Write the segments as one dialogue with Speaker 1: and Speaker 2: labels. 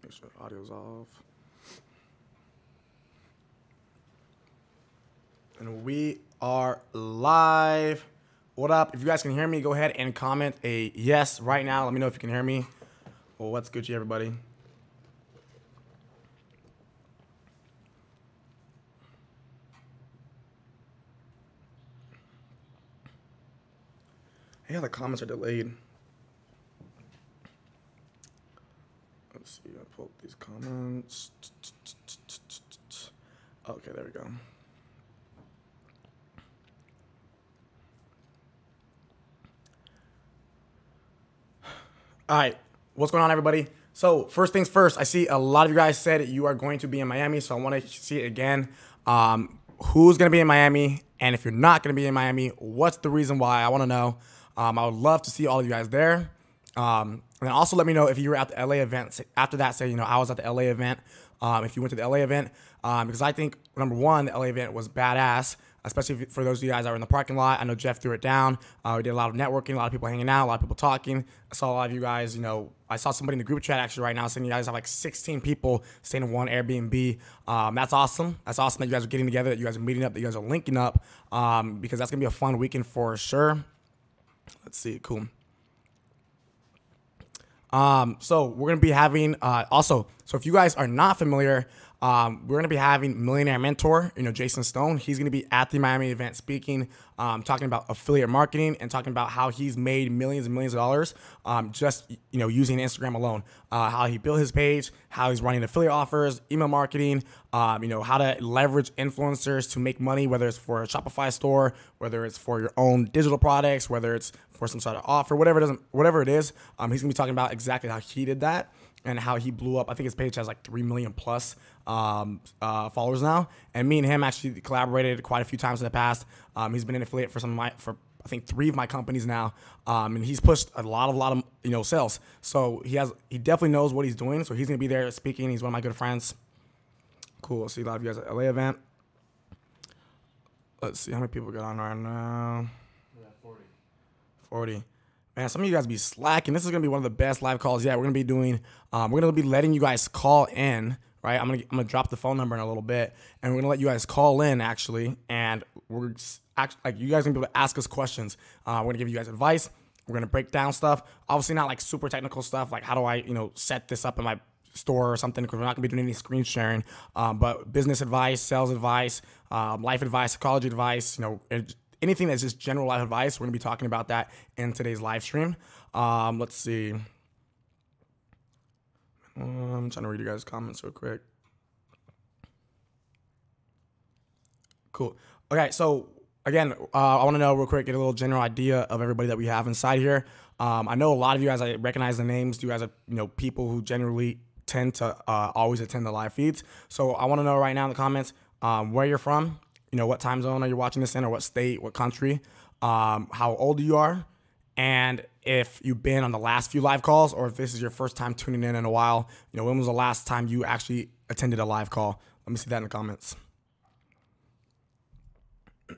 Speaker 1: Make sure audio's off. And we are live. What up? If you guys can hear me, go ahead and comment a yes right now. Let me know if you can hear me. Well, what's Gucci, everybody? Yeah, the comments are delayed. Let's see. I pulled these comments. Okay, there we go. All right, what's going on, everybody? So first things first, I see a lot of you guys said you are going to be in Miami, so I want to see it again. Who's going to be in Miami? And if you're not going to be in Miami, what's the reason why? I want to know. I would love to see all of you guys there. And then also let me know if you were at the LA event. After that, say, I was at the LA event. If you went to the LA event, because I think, number one, the LA event was badass, especially for those of you guys that were in the parking lot. I know Jeff threw it down. We did a lot of networking, a lot of people hanging out, a lot of people talking. I saw a lot of you guys, I saw somebody in the group chat actually right now saying you guys have like 16 people staying in one Airbnb. That's awesome. That's awesome that you guys are getting together, that you guys are meeting up, that you guys are linking up, because that's going to be a fun weekend for sure. Let's see. Cool. So we're going to be having, so if you guys are not familiar, we're going to be having Millionaire Mentor, Jason Stone. He's going to be at the Miami event speaking, talking about affiliate marketing and talking about how he's made millions and millions of dollars, just, using Instagram alone, how he built his page, how he's running affiliate offers, email marketing, how to leverage influencers to make money, whether it's for a Shopify store, whether it's for your own digital products, whether it's for some sort of offer, whatever it is, he's going to be talking about exactly how he did that and how he blew up. I think his page has like 3 million plus followers now. And me and him actually collaborated quite a few times in the past. He's been an affiliate for I think 3 of my companies now. And he's pushed a lot of sales. So he definitely knows what he's doing. So he's going to be there speaking. He's one of my good friends. Cool. See a lot of you guys at LA event. Let's see how many people got on right now.
Speaker 2: Yeah,
Speaker 1: 40. Man, some of you guys be slacking. This is going to be one of the best live calls. Yeah, we're going to be doing, we're going to be letting you guys call in, right? I'm going to drop the phone number in a little bit, and we're going to let you guys call in, actually, and you guys are going to be able to ask us questions. We're going to give you guys advice. We're going to break down stuff. Obviously not like super technical stuff, like how do I, set this up in my store or something, because we're not going to be doing any screen sharing, but business advice, sales advice, life advice, psychology advice, anything that's just general life advice. We're going to be talking about that in today's live stream. Let's see. I'm trying to read you guys' comments real quick. Cool. Okay, so again, I want to know real quick, get a little general idea of everybody that we have inside here. I know a lot of you guys, I recognize the names. You guys are, people who generally tend to always attend the live feeds. So I want to know right now in the comments where you're from. What time zone are you watching this in, or what state, what country, how old you are, and if you've been on the last few live calls, or if this is your first time tuning in a while. When was the last time you actually attended a live call? Let me see that in the comments.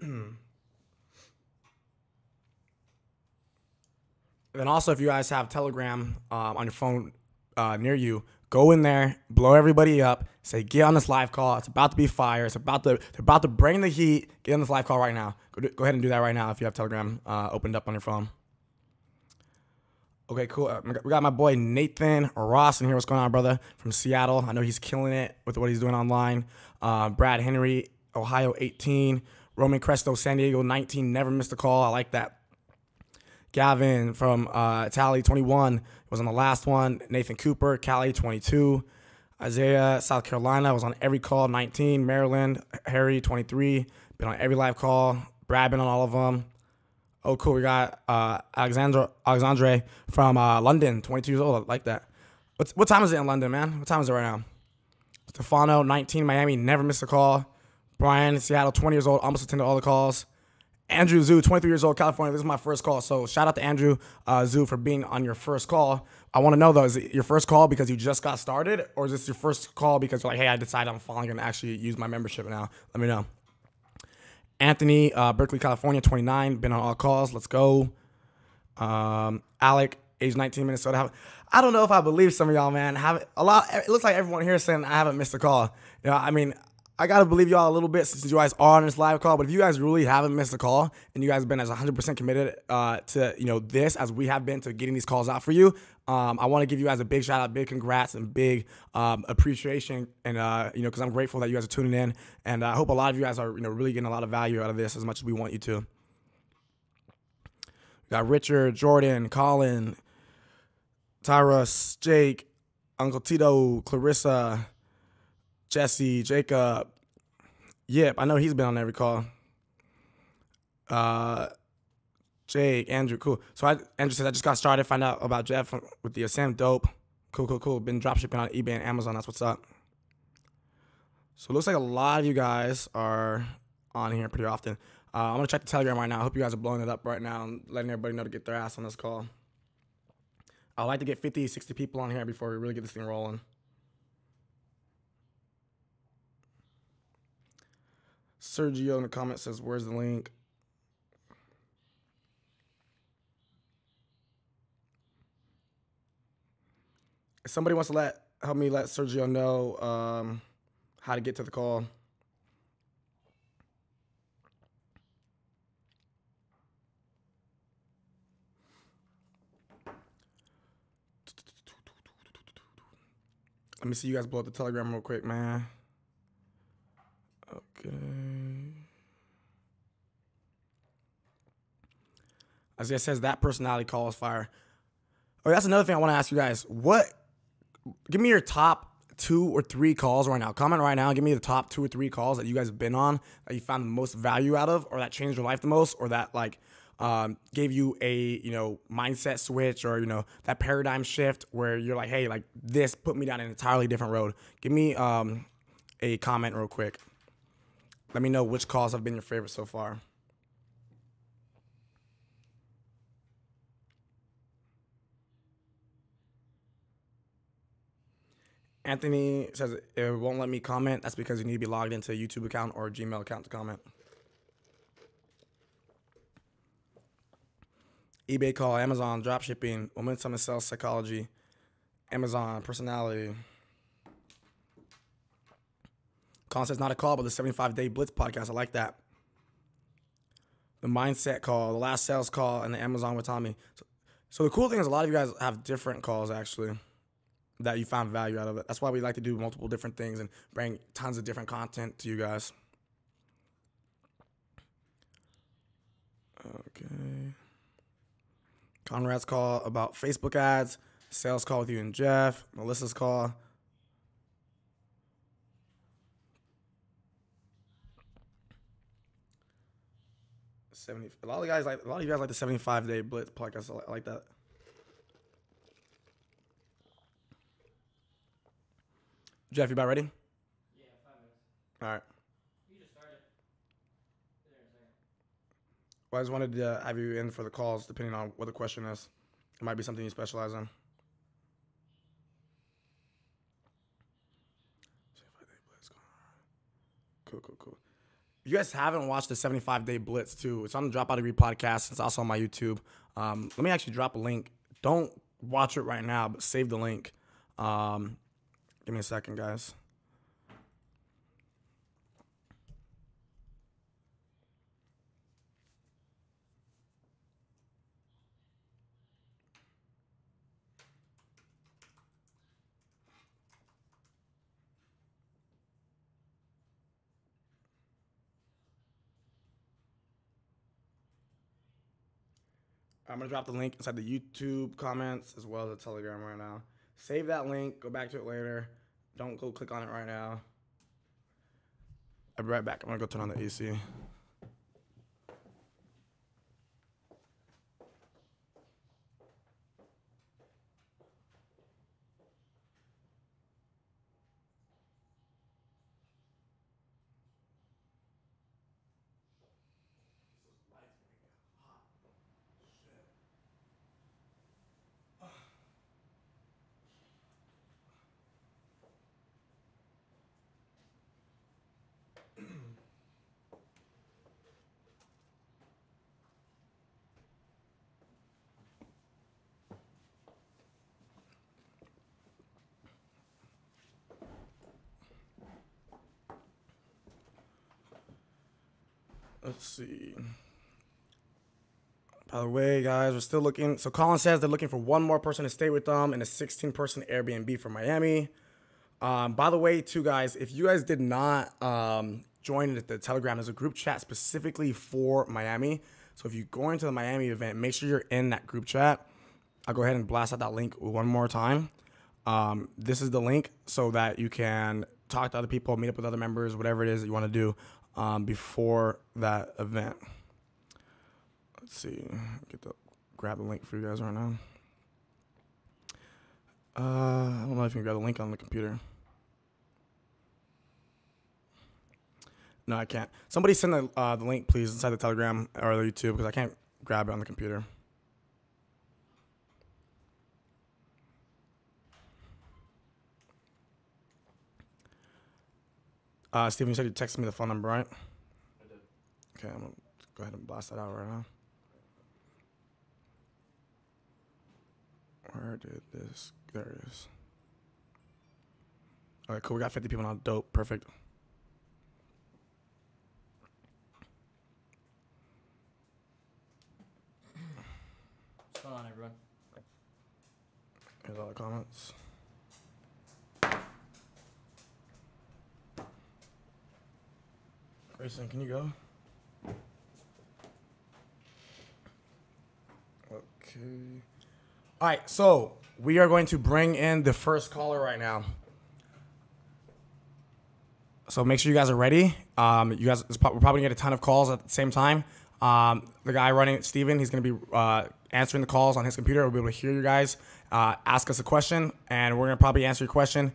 Speaker 1: And then also, if you guys have Telegram on your phone near you, go in there, blow everybody up, say, get on this live call. It's about to be fire. They're about to bring the heat. Get on this live call right now. Go ahead and do that right now if you have Telegram opened up on your phone. Okay, cool. We got my boy Nathan Ross in here. What's going on, brother? From Seattle. I know he's killing it with what he's doing online. Brad Henry, Ohio 18. Roman Cresto, San Diego 19. Never missed a call. I like that. Gavin from Italy 21 was on the last one. Nathan Cooper, Cali 22. Isaiah, South Carolina, was on every call 19. Maryland, Harry 23, been on every live call. Brad been on all of them. Oh, cool. We got Alexandre from London, 22 years old. I like that. What time is it in London, man? What time is it right now? Stefano, 19, Miami, never missed a call. Brian, Seattle, 20 years old, almost attended all the calls. Andrew Zhu, 23 years old, California. This is my first call. So shout out to Andrew Zhu for being on your first call. I want to know, though, is it your first call because you just got started? Or is this your first call because you're like, hey, I decided I'm finally going to actually use my membership now? Let me know. Anthony, Berkeley, California, 29. Been on all calls. Let's go. Alec, age 19 Minnesota. I don't know if I believe some of y'all, man. It looks like everyone here is saying I haven't missed a call. I mean, I gotta believe y'all a little bit since you guys are on this live call. But if you guys really haven't missed a call and you guys have been as 100% committed to this as we have been to getting these calls out for you, I want to give you guys a big shout out, big congrats, and big appreciation, and because I'm grateful that you guys are tuning in, and I hope a lot of you guys are really getting a lot of value out of this as much as we want you to. We got Richard, Jordan, Colin, Tyrus, Jake, Uncle Tito, Clarissa, Jesse, Jacob, Yip. I know he's been on every call. Jake, Andrew, cool. So Andrew says, I just got started. Find out about Jeff with the Sam. Dope. Cool. Been dropshipping on eBay and Amazon. That's what's up. So it looks like a lot of you guys are on here pretty often. I'm going to check the Telegram right now. I hope you guys are blowing it up right now and letting everybody know to get their ass on this call. I'd like to get 50, 60 people on here before we really get this thing rolling. Sergio in the comments says, where's the link? If somebody wants to help me let Sergio know how to get to the call. Let me see you guys blow up the Telegram real quick, man. Okay. Isaiah says that personality call is fire. Oh, that's another thing I want to ask you guys. Give me your top 2 or 3 calls right now. Comment right now. Give me the top 2 or 3 calls that you guys have been on that you found the most value out of, or that changed your life the most, or that gave you a mindset switch, or that paradigm shift where you're like, hey, like this put me down an entirely different road. Give me a comment real quick. Let me know which calls have been your favorite so far. Anthony says it won't let me comment. That's because you need to be logged into a YouTube account or a Gmail account to comment. eBay call, Amazon, dropshipping, momentum and sales psychology, Amazon, personality. Colin says not a call, but the 75-day Blitz podcast. I like that. The mindset call, the last sales call, and the Amazon with Tommy. So the cool thing is a lot of you guys have different calls, actually, that you found value out of it. That's why we like to do multiple different things and bring tons of different content to you guys. Okay. Conrad's call about Facebook ads. Sales call with you and Jeff. Melissa's call. A lot of you guys like the 75-day Blitz podcast. I like that. Jeff, you about ready?
Speaker 2: Yeah, 5 minutes.
Speaker 1: All right.
Speaker 2: You just started. Be there in a second.
Speaker 1: Well, I just wanted to have you in for the calls, depending on what the question is. It might be something you specialize in. 75-day Blitz. Cool. If you guys haven't watched the 75-day Blitz, too, it's on the Drop Out of Read podcast. It's also on my YouTube. Let me actually drop a link. Don't watch it right now, but save the link. Give me a second, guys. I'm going to drop the link inside the YouTube comments as well as the Telegram right now. Save that link. Go back to it later. Don't go click on it right now. I'll be right back. I'm going to go turn on the AC. Let's see. By the way, guys, we're still looking. So Colin says they're looking for one more person to stay with them in a 16-person Airbnb for Miami. By the way, too, guys, if you guys did not join the Telegram, there's a group chat specifically for Miami. So if you go into the Miami event, make sure you're in that group chat. I'll go ahead and blast out that link one more time. This is the link so that you can talk to other people, meet up with other members, whatever it is that you want to do before that event. Let's see. Grab the link for you guys right now. I don't know if you can grab the link on the computer. No, I can't. Somebody send the link, please, inside the Telegram or the YouTube because I can't grab it on the computer. Steven, you said you texted me the phone number, right?
Speaker 2: I did.
Speaker 1: Okay, I'm going to go ahead and blast that out right now. Where did this? There it is. All right, cool. We got 50 people now. Dope. Perfect.
Speaker 2: What's going on, everyone?
Speaker 1: Here's all the comments. Grayson, can you go? Okay. All right, so we are going to bring in the first caller right now. So make sure you guys are ready. We're probably gonna get a ton of calls at the same time. The guy running, Steven, he's gonna be answering the calls on his computer. We'll be able to hear you guys ask us a question, and we're gonna probably answer your question,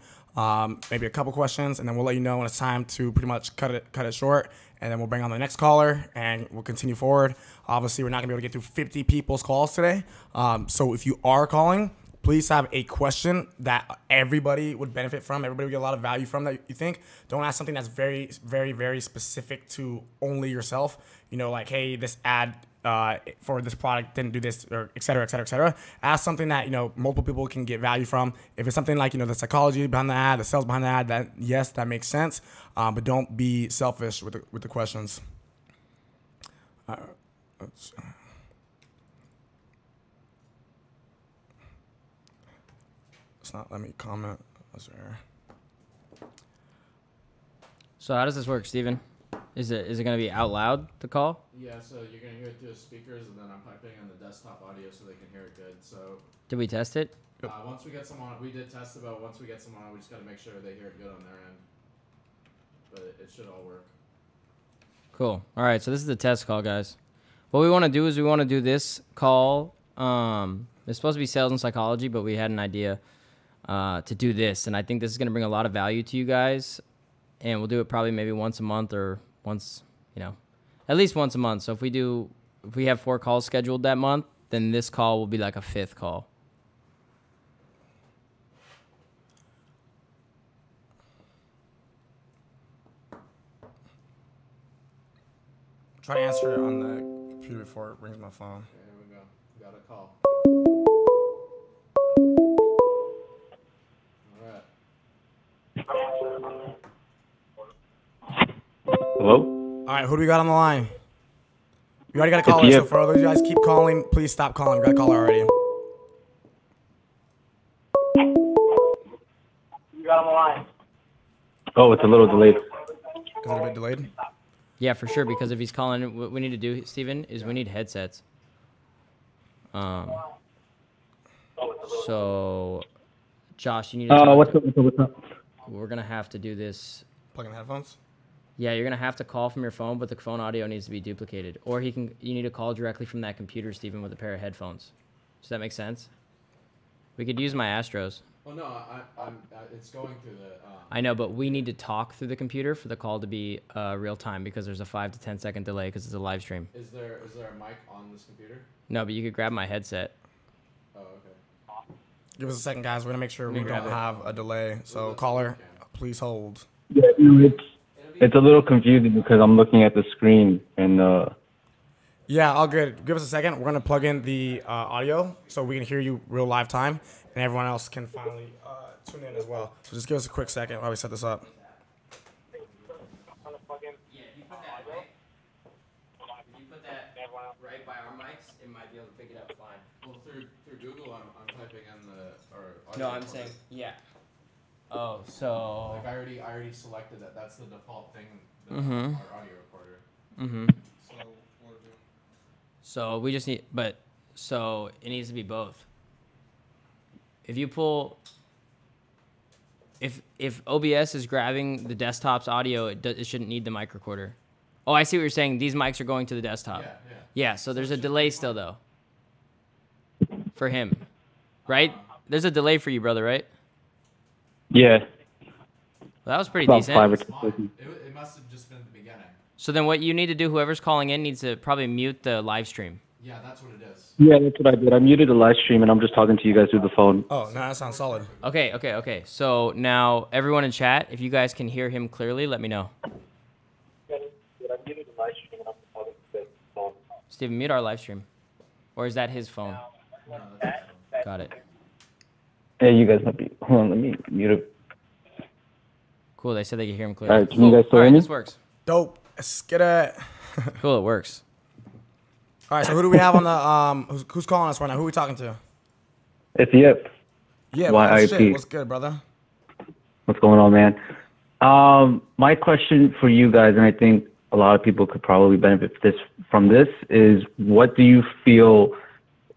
Speaker 1: maybe a couple questions, and then we'll let you know when it's time to pretty much cut it short, and then we'll bring on the next caller, and we'll continue forward. Obviously, we're not gonna be able to get through 50 people's calls today. So if you are calling, please have a question that everybody would benefit from, everybody would get a lot of value from that you think. Don't ask something that's very, very, very specific to only yourself. You know, like, hey, this ad for this product didn't do this, or et cetera, et cetera, et cetera. Ask something that, you know, multiple people can get value from. If it's something like, you know, the psychology behind the ad, the sales behind the ad, that, yes, that makes sense. But don't be selfish with the questions. It's not let me comment. That's there.
Speaker 3: So how does this work, Steven? Is it going to be out loud, the call?
Speaker 4: Yeah, so you're going to hear it through the speakers, and then I'm piping in the desktop audio so they can hear it good. So
Speaker 3: Did we test it?
Speaker 4: once we get someone, we did test it, but once we get someone on, we just got to make sure they hear it good on their end. But it should all work.
Speaker 3: Cool. All right, so this is the test call, guys. What we want to do is we want to do this call. It's supposed to be sales and psychology, but we had an idea to do this, and I think this is going to bring a lot of value to you guys, and we'll do it probably maybe once a month or once, you know, at least once a month. So if we have 4 calls scheduled that month, then this call will be like a 5th call.
Speaker 1: Try to answer it on the computer before it rings my phone.
Speaker 4: Okay, here we go. We got a call.
Speaker 5: Hello?
Speaker 1: All right, who do we got on the line? We already got a caller, so for those of you guys keep calling, please stop calling. We got a caller already.
Speaker 6: You got him on the line.
Speaker 5: Oh, it's a little delayed.
Speaker 1: Is it a bit delayed?
Speaker 3: Yeah, for sure, because if he's calling, what we need to do, Steven, is we need headsets. So, Josh, you need to
Speaker 5: What's up?
Speaker 3: We're going to have to do this.
Speaker 1: Plug in the headphones?
Speaker 3: Yeah, you're going to have to call from your phone, but the phone audio needs to be duplicated. Or you need to call directly from that computer, Steven, with a pair of headphones. Does that make sense? We could use my Astros.
Speaker 4: Well, no, I'm it's going through the...
Speaker 3: I know, but we need to talk through the computer for the call to be real time because there's a 5 to 10 second delay because it's a live stream.
Speaker 4: Is there a mic on this computer?
Speaker 3: No, but you could grab my headset.
Speaker 4: Oh, okay.
Speaker 1: Give us a second, guys. We're going to make sure we don't have a delay. So, caller, please hold.
Speaker 5: Yeah, it's a little confusing because I'm looking at the screen and
Speaker 1: Yeah, all good. Give us a second. We're going to plug in the audio so we can hear you real live time, and everyone else can finally tune in as well. So just give us a quick second while we set this up.
Speaker 3: right by our mics, it might be able to pick it up fine.
Speaker 4: Well, through Google, I'm typing in the
Speaker 3: No, I'm saying yeah. Oh, so.
Speaker 4: like I already selected that. That's the default thing. Our audio recorder.
Speaker 3: Mm-hmm.
Speaker 4: So what do?
Speaker 3: So we just need, so it needs to be both. If you pull, if OBS is grabbing the desktop's audio, it shouldn't need the mic recorder. Oh, I see what you're saying. These mics are going to the desktop. Yeah, so there's a delay still, though. For him. Right? There's a delay for you, brother, right?
Speaker 5: Yeah.
Speaker 3: Well, that was pretty
Speaker 5: About
Speaker 3: decent.
Speaker 5: 5 or 6 seconds.
Speaker 4: It must have just been at the beginning.
Speaker 3: So then what you need to do, whoever's calling in needs to probably mute the live stream.
Speaker 4: Yeah, that's what it is.
Speaker 5: Yeah, that's what I did. I muted the live stream, and I'm just talking to you guys through the phone.
Speaker 1: Oh, no, that sounds solid.
Speaker 3: Okay. So now everyone in chat, if you guys can hear him clearly, let me know. Steven, mute our live stream. Or is that his phone?
Speaker 4: No, that's
Speaker 3: Got it.
Speaker 5: Hey, you guys might be... Hold on, let me mute it.
Speaker 3: Cool, they said they could hear him clearly.
Speaker 5: All right, can you guys still
Speaker 3: All
Speaker 5: hear
Speaker 3: right,
Speaker 5: me?
Speaker 3: this works.
Speaker 1: Dope. Let's get it.
Speaker 3: Cool, it works.
Speaker 1: All right, so who do we have on the who's calling us right now? Who are we talking to?
Speaker 5: It's Yip.
Speaker 1: Yeah,
Speaker 5: YIP.
Speaker 1: shit. What's good, brother?
Speaker 5: What's going on, man? My question for you guys, and I think a lot of people could probably benefit from this, is what do you feel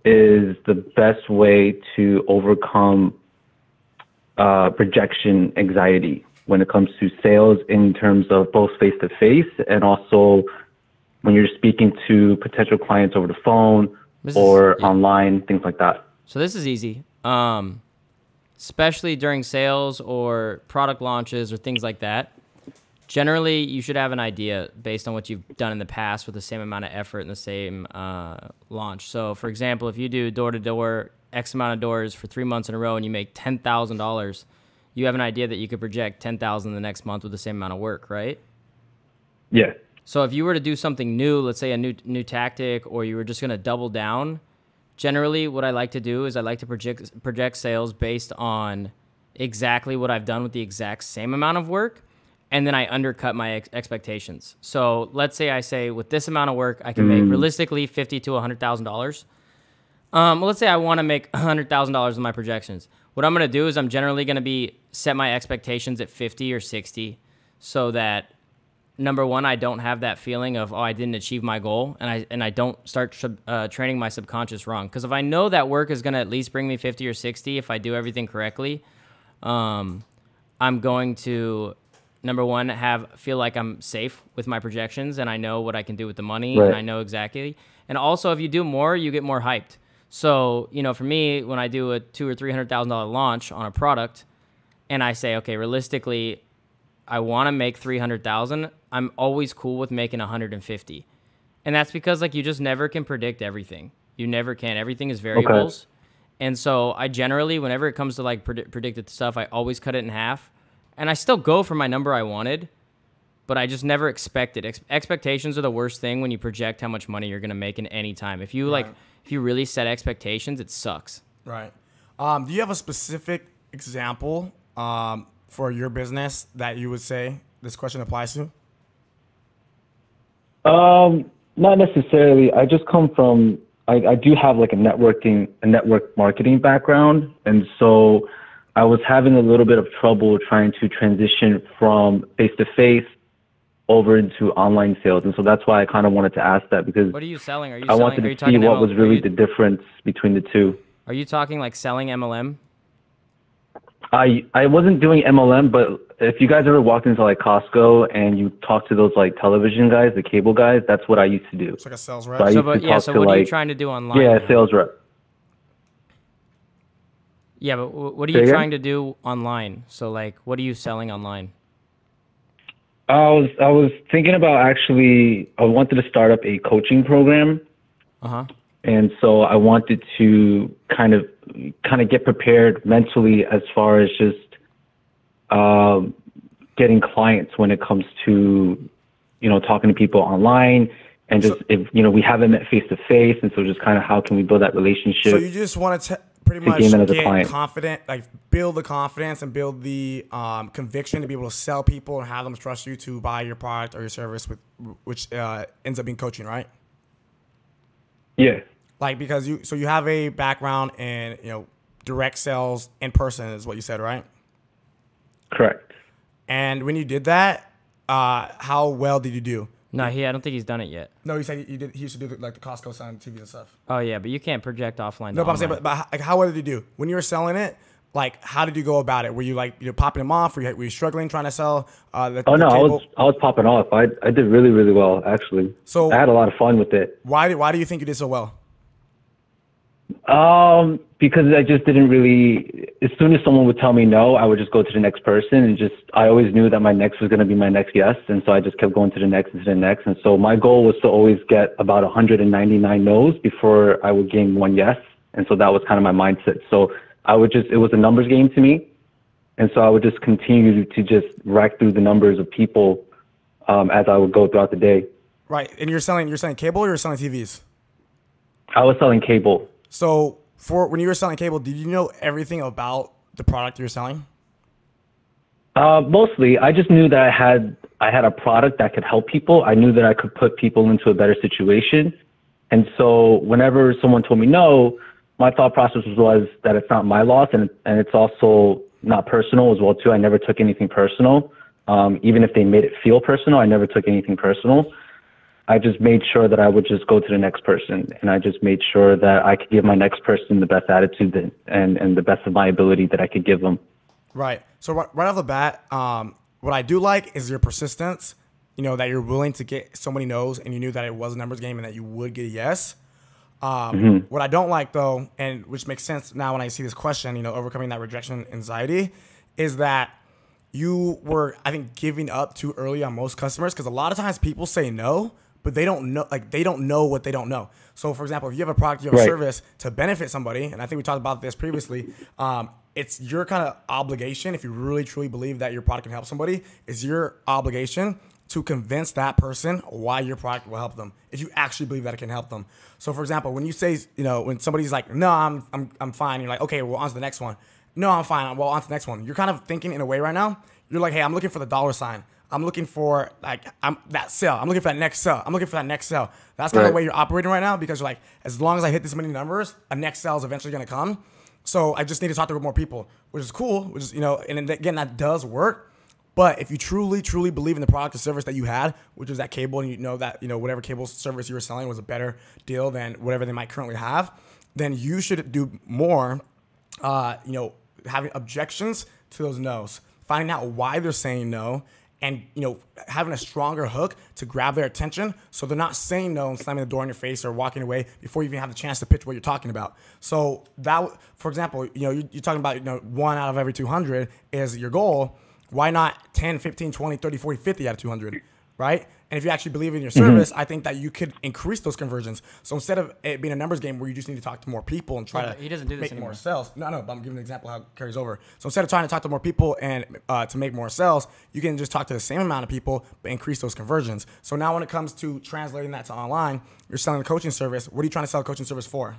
Speaker 5: is the best way to overcome projection anxiety when it comes to sales in terms of both face-to-face and also when you're speaking to potential clients over the phone online, things like that?
Speaker 3: So this is easy. Especially during sales or product launches or things like that. Generally, you should have an idea based on what you've done in the past with the same amount of effort and the same launch. So, for example, if you do door-to-door, X amount of doors for 3 months in a row and you make $10,000, you have an idea that you could project $10,000 the next month with the same amount of work, right?
Speaker 5: Yeah.
Speaker 3: So if you were to do something new, let's say a new tactic, or you were just going to double down, generally what I like to do is I like to project sales based on exactly what I've done with the exact same amount of work, and then I undercut my expectations. So let's say I say with this amount of work, I can make realistically $50,000 to $100,000. Well, let's say I want to make $100,000 with my projections. What I'm going to do is I'm generally going to set my expectations at 50 or 60 so that number one, I don't have that feeling of, oh, I didn't achieve my goal, and I don't start training my subconscious wrong. Because if I know that work is going to at least bring me 50 or 60 if I do everything correctly, I'm going to, number one, feel like I'm safe with my projections, and I know what I can do with the money,
Speaker 5: right.
Speaker 3: And I know exactly. And also, if you do more, you get more hyped. So, for me, when I do a $200,000 or $300,000 launch on a product, and I say, okay, realistically, I want to make 300,000. I'm always cool with making 150. And that's because you just never can predict everything. You never can. Everything is variables. Okay. And so I generally, whenever it comes to predicted stuff, I always cut it in half. And I still go for my number I wanted, but I just never expect it. Expectations are the worst thing when you project how much money you're going to make in any time. If you if you really set expectations, it sucks.
Speaker 1: Right. Do you have a specific example for your business that you would say this question applies to?
Speaker 5: Not necessarily. I just come from, I do have a network marketing background. And so I was having a little bit of trouble trying to transition from face-to-face over into online sales. And so that's why I kind of wanted to ask that, because
Speaker 3: what are you selling? Are you
Speaker 5: I wanted to see what was really the difference between the two.
Speaker 3: Are you talking selling MLM?
Speaker 5: I wasn't doing MLM, but if you guys ever walked into Costco and you talk to those television guys, the cable guys, that's what I used to do.
Speaker 1: It's like a sales rep.
Speaker 5: So
Speaker 3: what are you trying to do online?
Speaker 5: Yeah, sales rep.
Speaker 3: Yeah, but what are you trying to do online? So what are you selling online?
Speaker 5: I was thinking about I wanted to start up a coaching program.
Speaker 3: Uh-huh.
Speaker 5: And so I wanted to kind of get prepared mentally as far as just getting clients when it comes to, talking to people online and just, if we haven't met face to face. And so just kind of how can we build that relationship?
Speaker 1: So you just want to pretty much get confident, build the confidence and build the conviction to be able to sell people and have them trust you to buy your product or your service, which ends up being coaching, right?
Speaker 5: Yeah,
Speaker 1: Like because you have a background in direct sales in person is what you said, right?
Speaker 5: correct.
Speaker 1: And when you did that, how well did you do?
Speaker 3: No, I don't think he's done it yet.
Speaker 1: No, you said you did. He used to do like the Costco sign TVs and stuff.
Speaker 3: Oh yeah, but you can't project offline.
Speaker 1: No, but I'm saying, but like, how well did you do when you were selling it? Like, how did you go about it? Were you like popping them off? Were you struggling trying to sell? The
Speaker 5: No,
Speaker 1: cable?
Speaker 5: I was popping off. I did really, really well, actually.
Speaker 1: So
Speaker 5: I had a lot of fun with it.
Speaker 1: Why do you think you did so well?
Speaker 5: Because I just didn't really, as soon as someone would tell me no, I would just go to the next person, and I always knew that my next was going to be my next yes. And so I just kept going to the next and to the next. And so my goal was to always get about 199 no's before I would gain one yes. And so that was kind of my mindset. So it was a numbers game to me. And so I would just continue to just rack through the numbers of people, as I would go throughout the day.
Speaker 1: Right. And you're selling cable or you're selling TVs?
Speaker 5: I was selling cable.
Speaker 1: So when you were selling cable, did you know everything about the product you were selling?
Speaker 5: Mostly, I just knew that I had a product that could help people. I knew that I could put people into a better situation. And so whenever someone told me no, my thought process was that it's not my loss, and it's also not personal as well too. I never took anything personal. Even if they made it feel personal, I never took anything personal. I just made sure that I would just go to the next person, and I just made sure that I could give my next person the best attitude and the best of my ability that I could give them.
Speaker 1: Right. So right off the bat, what I do like is your persistence, that you're willing to get so many no's, and you knew that it was a numbers game and that you would get a yes. What I don't like though, and which makes sense now when I see this question, overcoming that rejection anxiety, is that you were, I think, giving up too early on most customers, because a lot of times people say no, but they don't know, they don't know what they don't know. So for example, if you have a product, you have a service to benefit somebody, and I think we talked about this previously, it's your kind of obligation, if you really truly believe that your product can help somebody, it's your obligation to convince that person why your product will help them, if you actually believe that it can help them. So for example, when you say, when somebody's like, no, I'm fine, you're like, okay, well, on to the next one. No, I'm fine. Well, on to the next one. You're kind of thinking in a way right now, you're like, hey, I'm looking for the dollar sign. I'm looking for that sale. I'm looking for that next sale. I'm looking for that next sale. That's kind of the way you're operating right now, because you're like, as long as I hit this many numbers, a next sale is eventually going to come. So I just need to talk to more people, which is cool, which is, and again, that does work. But if you truly, truly believe in the product or service that you had, which is that cable, and you know that, whatever cable service you were selling was a better deal than whatever they might currently have, then you should do more, having objections to those no's, finding out why they're saying no, and having a stronger hook to grab their attention, so they're not saying no and slamming the door in your face or walking away before you even have the chance to pitch what you're talking about. So that, for example, you're talking about 1 out of every 200 is your goal. Why not 10, 15, 20, 30, 40, 50 out of 200, right? And if you actually believe in your service, I think that you could increase those conversions. So instead of it being a numbers game where you just need to talk to more people and try to
Speaker 3: he doesn't do this
Speaker 1: make
Speaker 3: anymore.
Speaker 1: more sales. No, but I'm giving an example how it carries over. So instead of trying to talk to more people and to make more sales, you can just talk to the same amount of people but increase those conversions. So now when it comes to translating that to online, you're selling a coaching service. What are you trying to sell a coaching service for?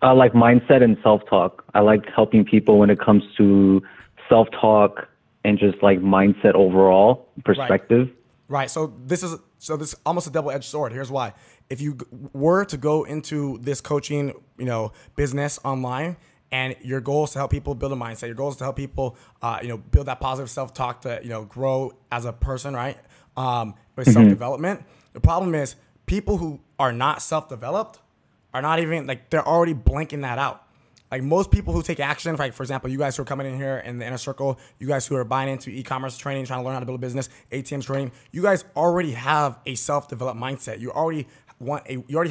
Speaker 5: Like mindset and self-talk. I like helping people when it comes to self-talk and just like mindset overall perspective.
Speaker 1: Right. So this is almost a double-edged sword. Here's why. If you were to go into this coaching, business online, and your goal is to help people build a mindset, your goal is to help people, build that positive self-talk to, grow as a person, right? With self-development. The problem is people who are not self-developed are not even they're already blanking that out. Like most people who take action, like for example, you guys who are coming in here in the inner circle, you guys who are buying into e-commerce training, trying to learn how to build a business, ATM training, you guys already have a self-developed mindset. You already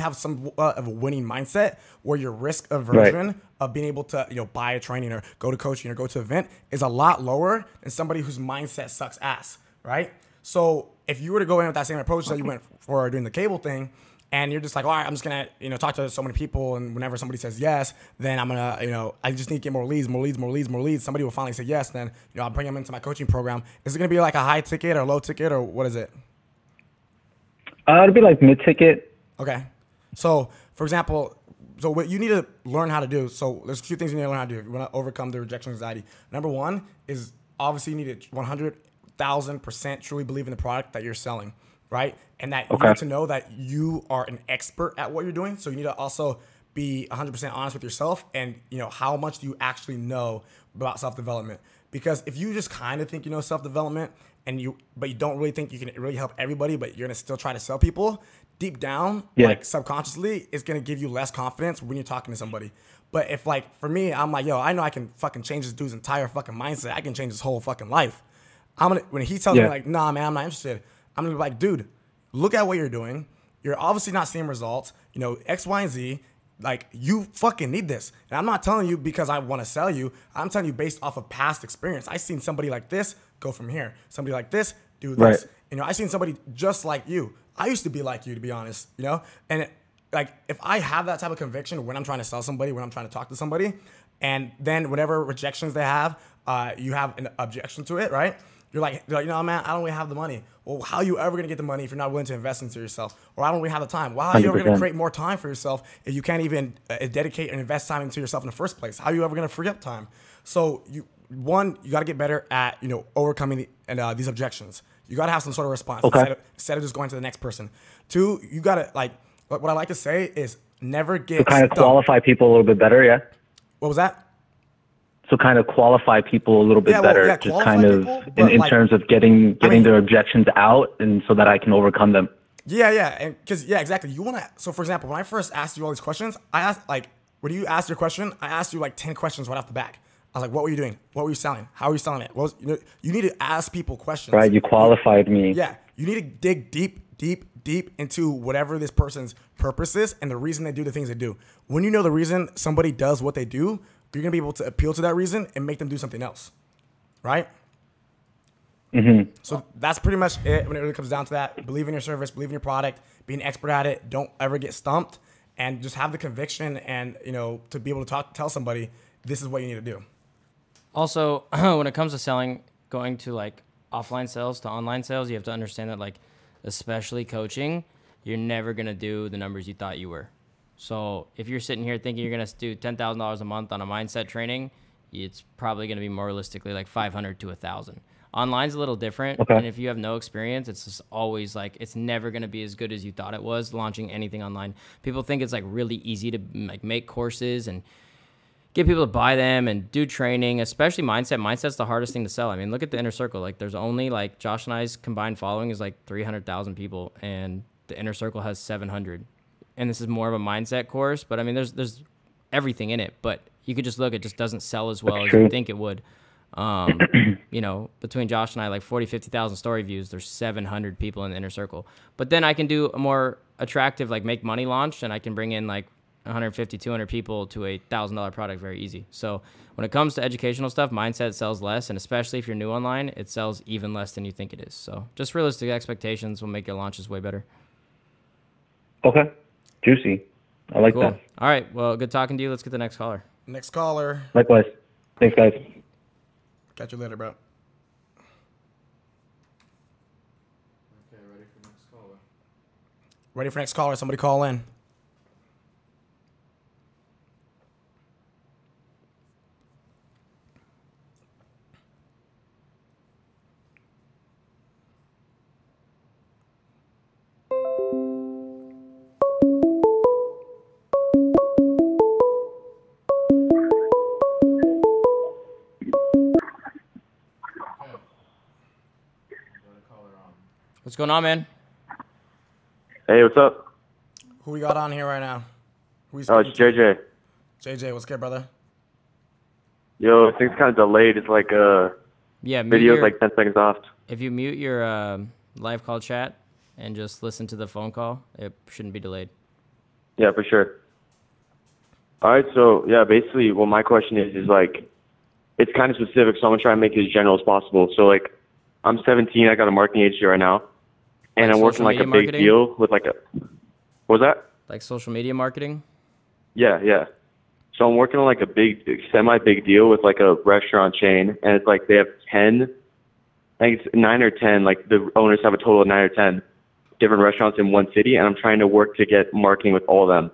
Speaker 1: have some of a winning mindset where your risk aversion of being able to buy a training or go to coaching or go to an event is a lot lower than somebody whose mindset sucks ass, right? So if you were to go in with that same approach that you went for doing the cable thing, and you're just like, all right, I'm just going to, talk to so many people. And whenever somebody says yes, then I'm going to, I just need to get more leads. Somebody will finally say yes. Then, I'll bring them into my coaching program. Is it going to be like a high ticket or low ticket, or what is it?
Speaker 5: It'll be like mid-ticket.
Speaker 1: Okay. So, for example, what you need to learn how to do. So there's a few things you need to learn how to do if you want to overcome the rejection anxiety. Number one is obviously you need to 100,000% truly believe in the product that you're selling. right? And that you need to know that you are an expert at what you're doing. So you need to also be 100% honest with yourself and, you know, how much do you actually know about self-development? Because if you just kind of think you know self-development but you don't really think you can really help everybody, but you're going to still try to sell people, deep down, like subconsciously, it's going to give you less confidence when you're talking to somebody. But if, like, for me, I'm like, yo, I know I can fucking change this dude's entire fucking mindset. I can change his whole fucking life. When he tells me, like, nah, man, I'm not interested, I'm going to be like, dude, look at what you're doing. You're obviously not seeing results. You know, X, Y, and Z. Like, you fucking need this. And I'm not telling you because I want to sell you. I'm telling you based off of past experience. I've seen somebody like this go from here. Somebody like this do this. You know, I've seen somebody just like you. I used to be like you, to be honest, you know? And like, if I have that type of conviction when I'm trying to sell somebody, when I'm trying to talk to somebody, and then whatever rejections they have, you have an objection to it, right? You're like, you know, man, I don't really have the money. Well, how are you ever going to get the money if you're not willing to invest into yourself? Or I don't really have the time. Well, how are you ever going to create more time for yourself if you can't even dedicate and invest time into yourself in the first place? How are you ever going to free up time? So you got to get better at, you know, overcoming these objections. You got to have some sort of response instead of just going to the next person. 2, you got to, like, what I like to say is never get
Speaker 5: to kind of qualify people a little bit better, yeah?
Speaker 1: What was that?
Speaker 5: So kind of qualify people a little bit better, just kind of people, in terms of getting their objections out, and so that I can overcome them.
Speaker 1: Yeah, and because exactly. You want to. So for example, when I first asked you all these questions, I asked, like, when you asked your question, I asked you like 10 questions right off the back. I was like, what were you doing? What were you selling? How were you selling it? You need to ask people questions.
Speaker 5: Right, you qualified me.
Speaker 1: Yeah, you need to dig deep into whatever this person's purpose is and the reason they do the things they do. When you know the reason somebody does what they do, you're going to be able to appeal to that reason and make them do something else, right? So that's pretty much it when it really comes down to that. Believe in your service, believe in your product, be an expert at it. Don't ever get stumped, and just have the conviction and, you know, to be able to tell somebody this is what you need to do.
Speaker 3: Also, when it comes to selling, going to like offline sales to online sales, you have to understand that, like, especially coaching, you're never going to do the numbers you thought you were. So if you're sitting here thinking you're going to do $10,000 a month on a mindset training, it's probably going to be more realistically like 500 to 1,000. Online's a little different. And if you have no experience, it's just always like, it's never going to be as good as you thought it was launching anything online. People think it's like really easy to like make courses and get people to buy them and do training, especially mindset. Mindset's the hardest thing to sell. I mean, look at the inner circle. Like, there's only, like, Josh and I's combined following is like 300,000 people, and the inner circle has 700. And this is more of a mindset course, but I mean, there's everything in it, but you could just look, it just doesn't sell as well as you think it would. You know, between Josh and I, like 50,000 story views, there's 700 people in the inner circle. But then I can do a more attractive, like, make money launch, and I can bring in like 150, 200 people to a $1,000 product very easy. So when it comes to educational stuff, mindset sells less, and especially if you're new online, it sells even less than you think it is. So just realistic expectations will make your launches way better.
Speaker 5: Okay. Juicy. I like that.
Speaker 3: All right. Well, good talking to you. Let's get the next caller.
Speaker 1: Next caller.
Speaker 5: Likewise. Thanks, guys.
Speaker 1: Catch you later, bro.
Speaker 4: Okay, ready for next caller.
Speaker 1: Ready for next caller. Somebody call in.
Speaker 3: What's going on, man?
Speaker 6: Hey, what's up?
Speaker 1: Who we got on here right now?
Speaker 6: Oh, it's JJ.
Speaker 1: JJ, what's good, brother?
Speaker 6: Yo, I think it's kind of delayed. It's like video's like 10 seconds off.
Speaker 3: If you mute your live call chat and just listen to the phone call, it shouldn't be delayed.
Speaker 6: Yeah, for sure. All right, so yeah, basically what my question is like, it's kind of specific, so I'm gonna try and make it as general as possible. So like, I'm 17, I got a marketing agency right now, and
Speaker 3: like
Speaker 6: I'm working like a big deal with like a, what was that?
Speaker 3: Like social media marketing?
Speaker 6: Yeah. So I'm working on like a semi-big deal with like a restaurant chain, and it's like they have 10, I think it's 9 or 10, like the owners have a total of 9 or 10 different restaurants in one city, and I'm trying to work to get marketing with all of them.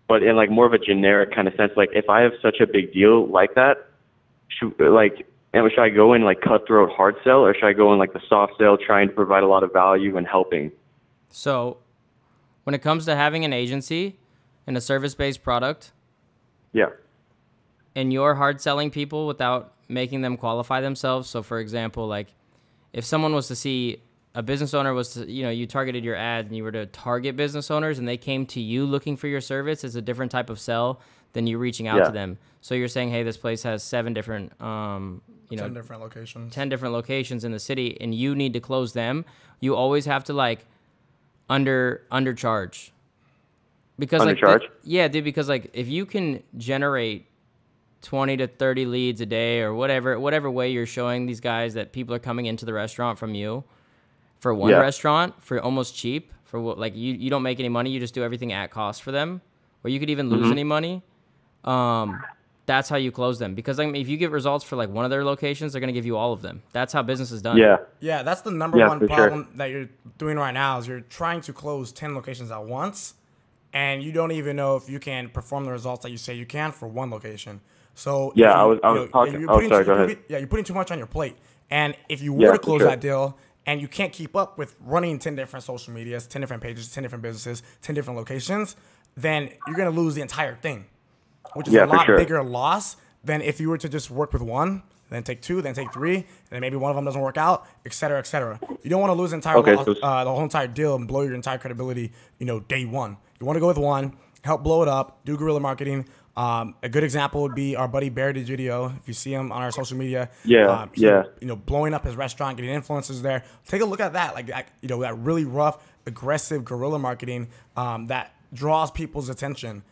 Speaker 6: But in like more of a generic kind of sense, like if I have such a big deal like that, should I go in like cutthroat hard sell, or should I go in like the soft sell, trying to provide a lot of value and helping?
Speaker 3: So when it comes to having an agency and a service-based product,
Speaker 6: Yeah.
Speaker 3: and you're hard selling people without making them qualify themselves. So for example, like if someone was to see a business owner was to, you targeted your ad and you were to target business owners and they came to you looking for your service, it's a different type of sell than you reaching out to them. So you're saying, hey, this place has 7 different,
Speaker 1: 10 different locations.
Speaker 3: 10 different locations in the city, and you need to close them. You always have to like undercharge. Because
Speaker 6: Undercharge?
Speaker 3: yeah, dude, because like if you can generate 20 to 30 leads a day or whatever way you're showing these guys that people are coming into the restaurant from you for one restaurant for almost cheap, for what, like you don't make any money, you just do everything at cost for them, or you could even lose any money. That's how you close them. Because like, if you get results for like one of their locations, they're going to give you all of them. That's how business is done.
Speaker 6: Yeah.
Speaker 1: Yeah, that's the number one problem that you're doing right now is you're trying to close 10 locations at once, and you don't even know if you can perform the results that you say you can for one location. So
Speaker 6: yeah, I was talking. Sorry, go ahead.
Speaker 1: You're putting too much on your plate. And if you were to close that deal and you can't keep up with running 10 different social medias, 10 different pages, 10 different businesses, 10 different locations, then you're going to lose the entire thing, which is a lot bigger loss than if you were to just work with one, then take 2, then take 3, and then maybe one of them doesn't work out, et cetera, et cetera. You don't want to lose the entire the whole entire deal and blow your entire credibility, day one. You want to go with one, help blow it up, do guerrilla marketing. A good example would be our buddy Bear Digidio. If you see him on our social media, blowing up his restaurant, getting influencers there. Take a look at that, that really rough, aggressive guerrilla marketing that draws people's attention.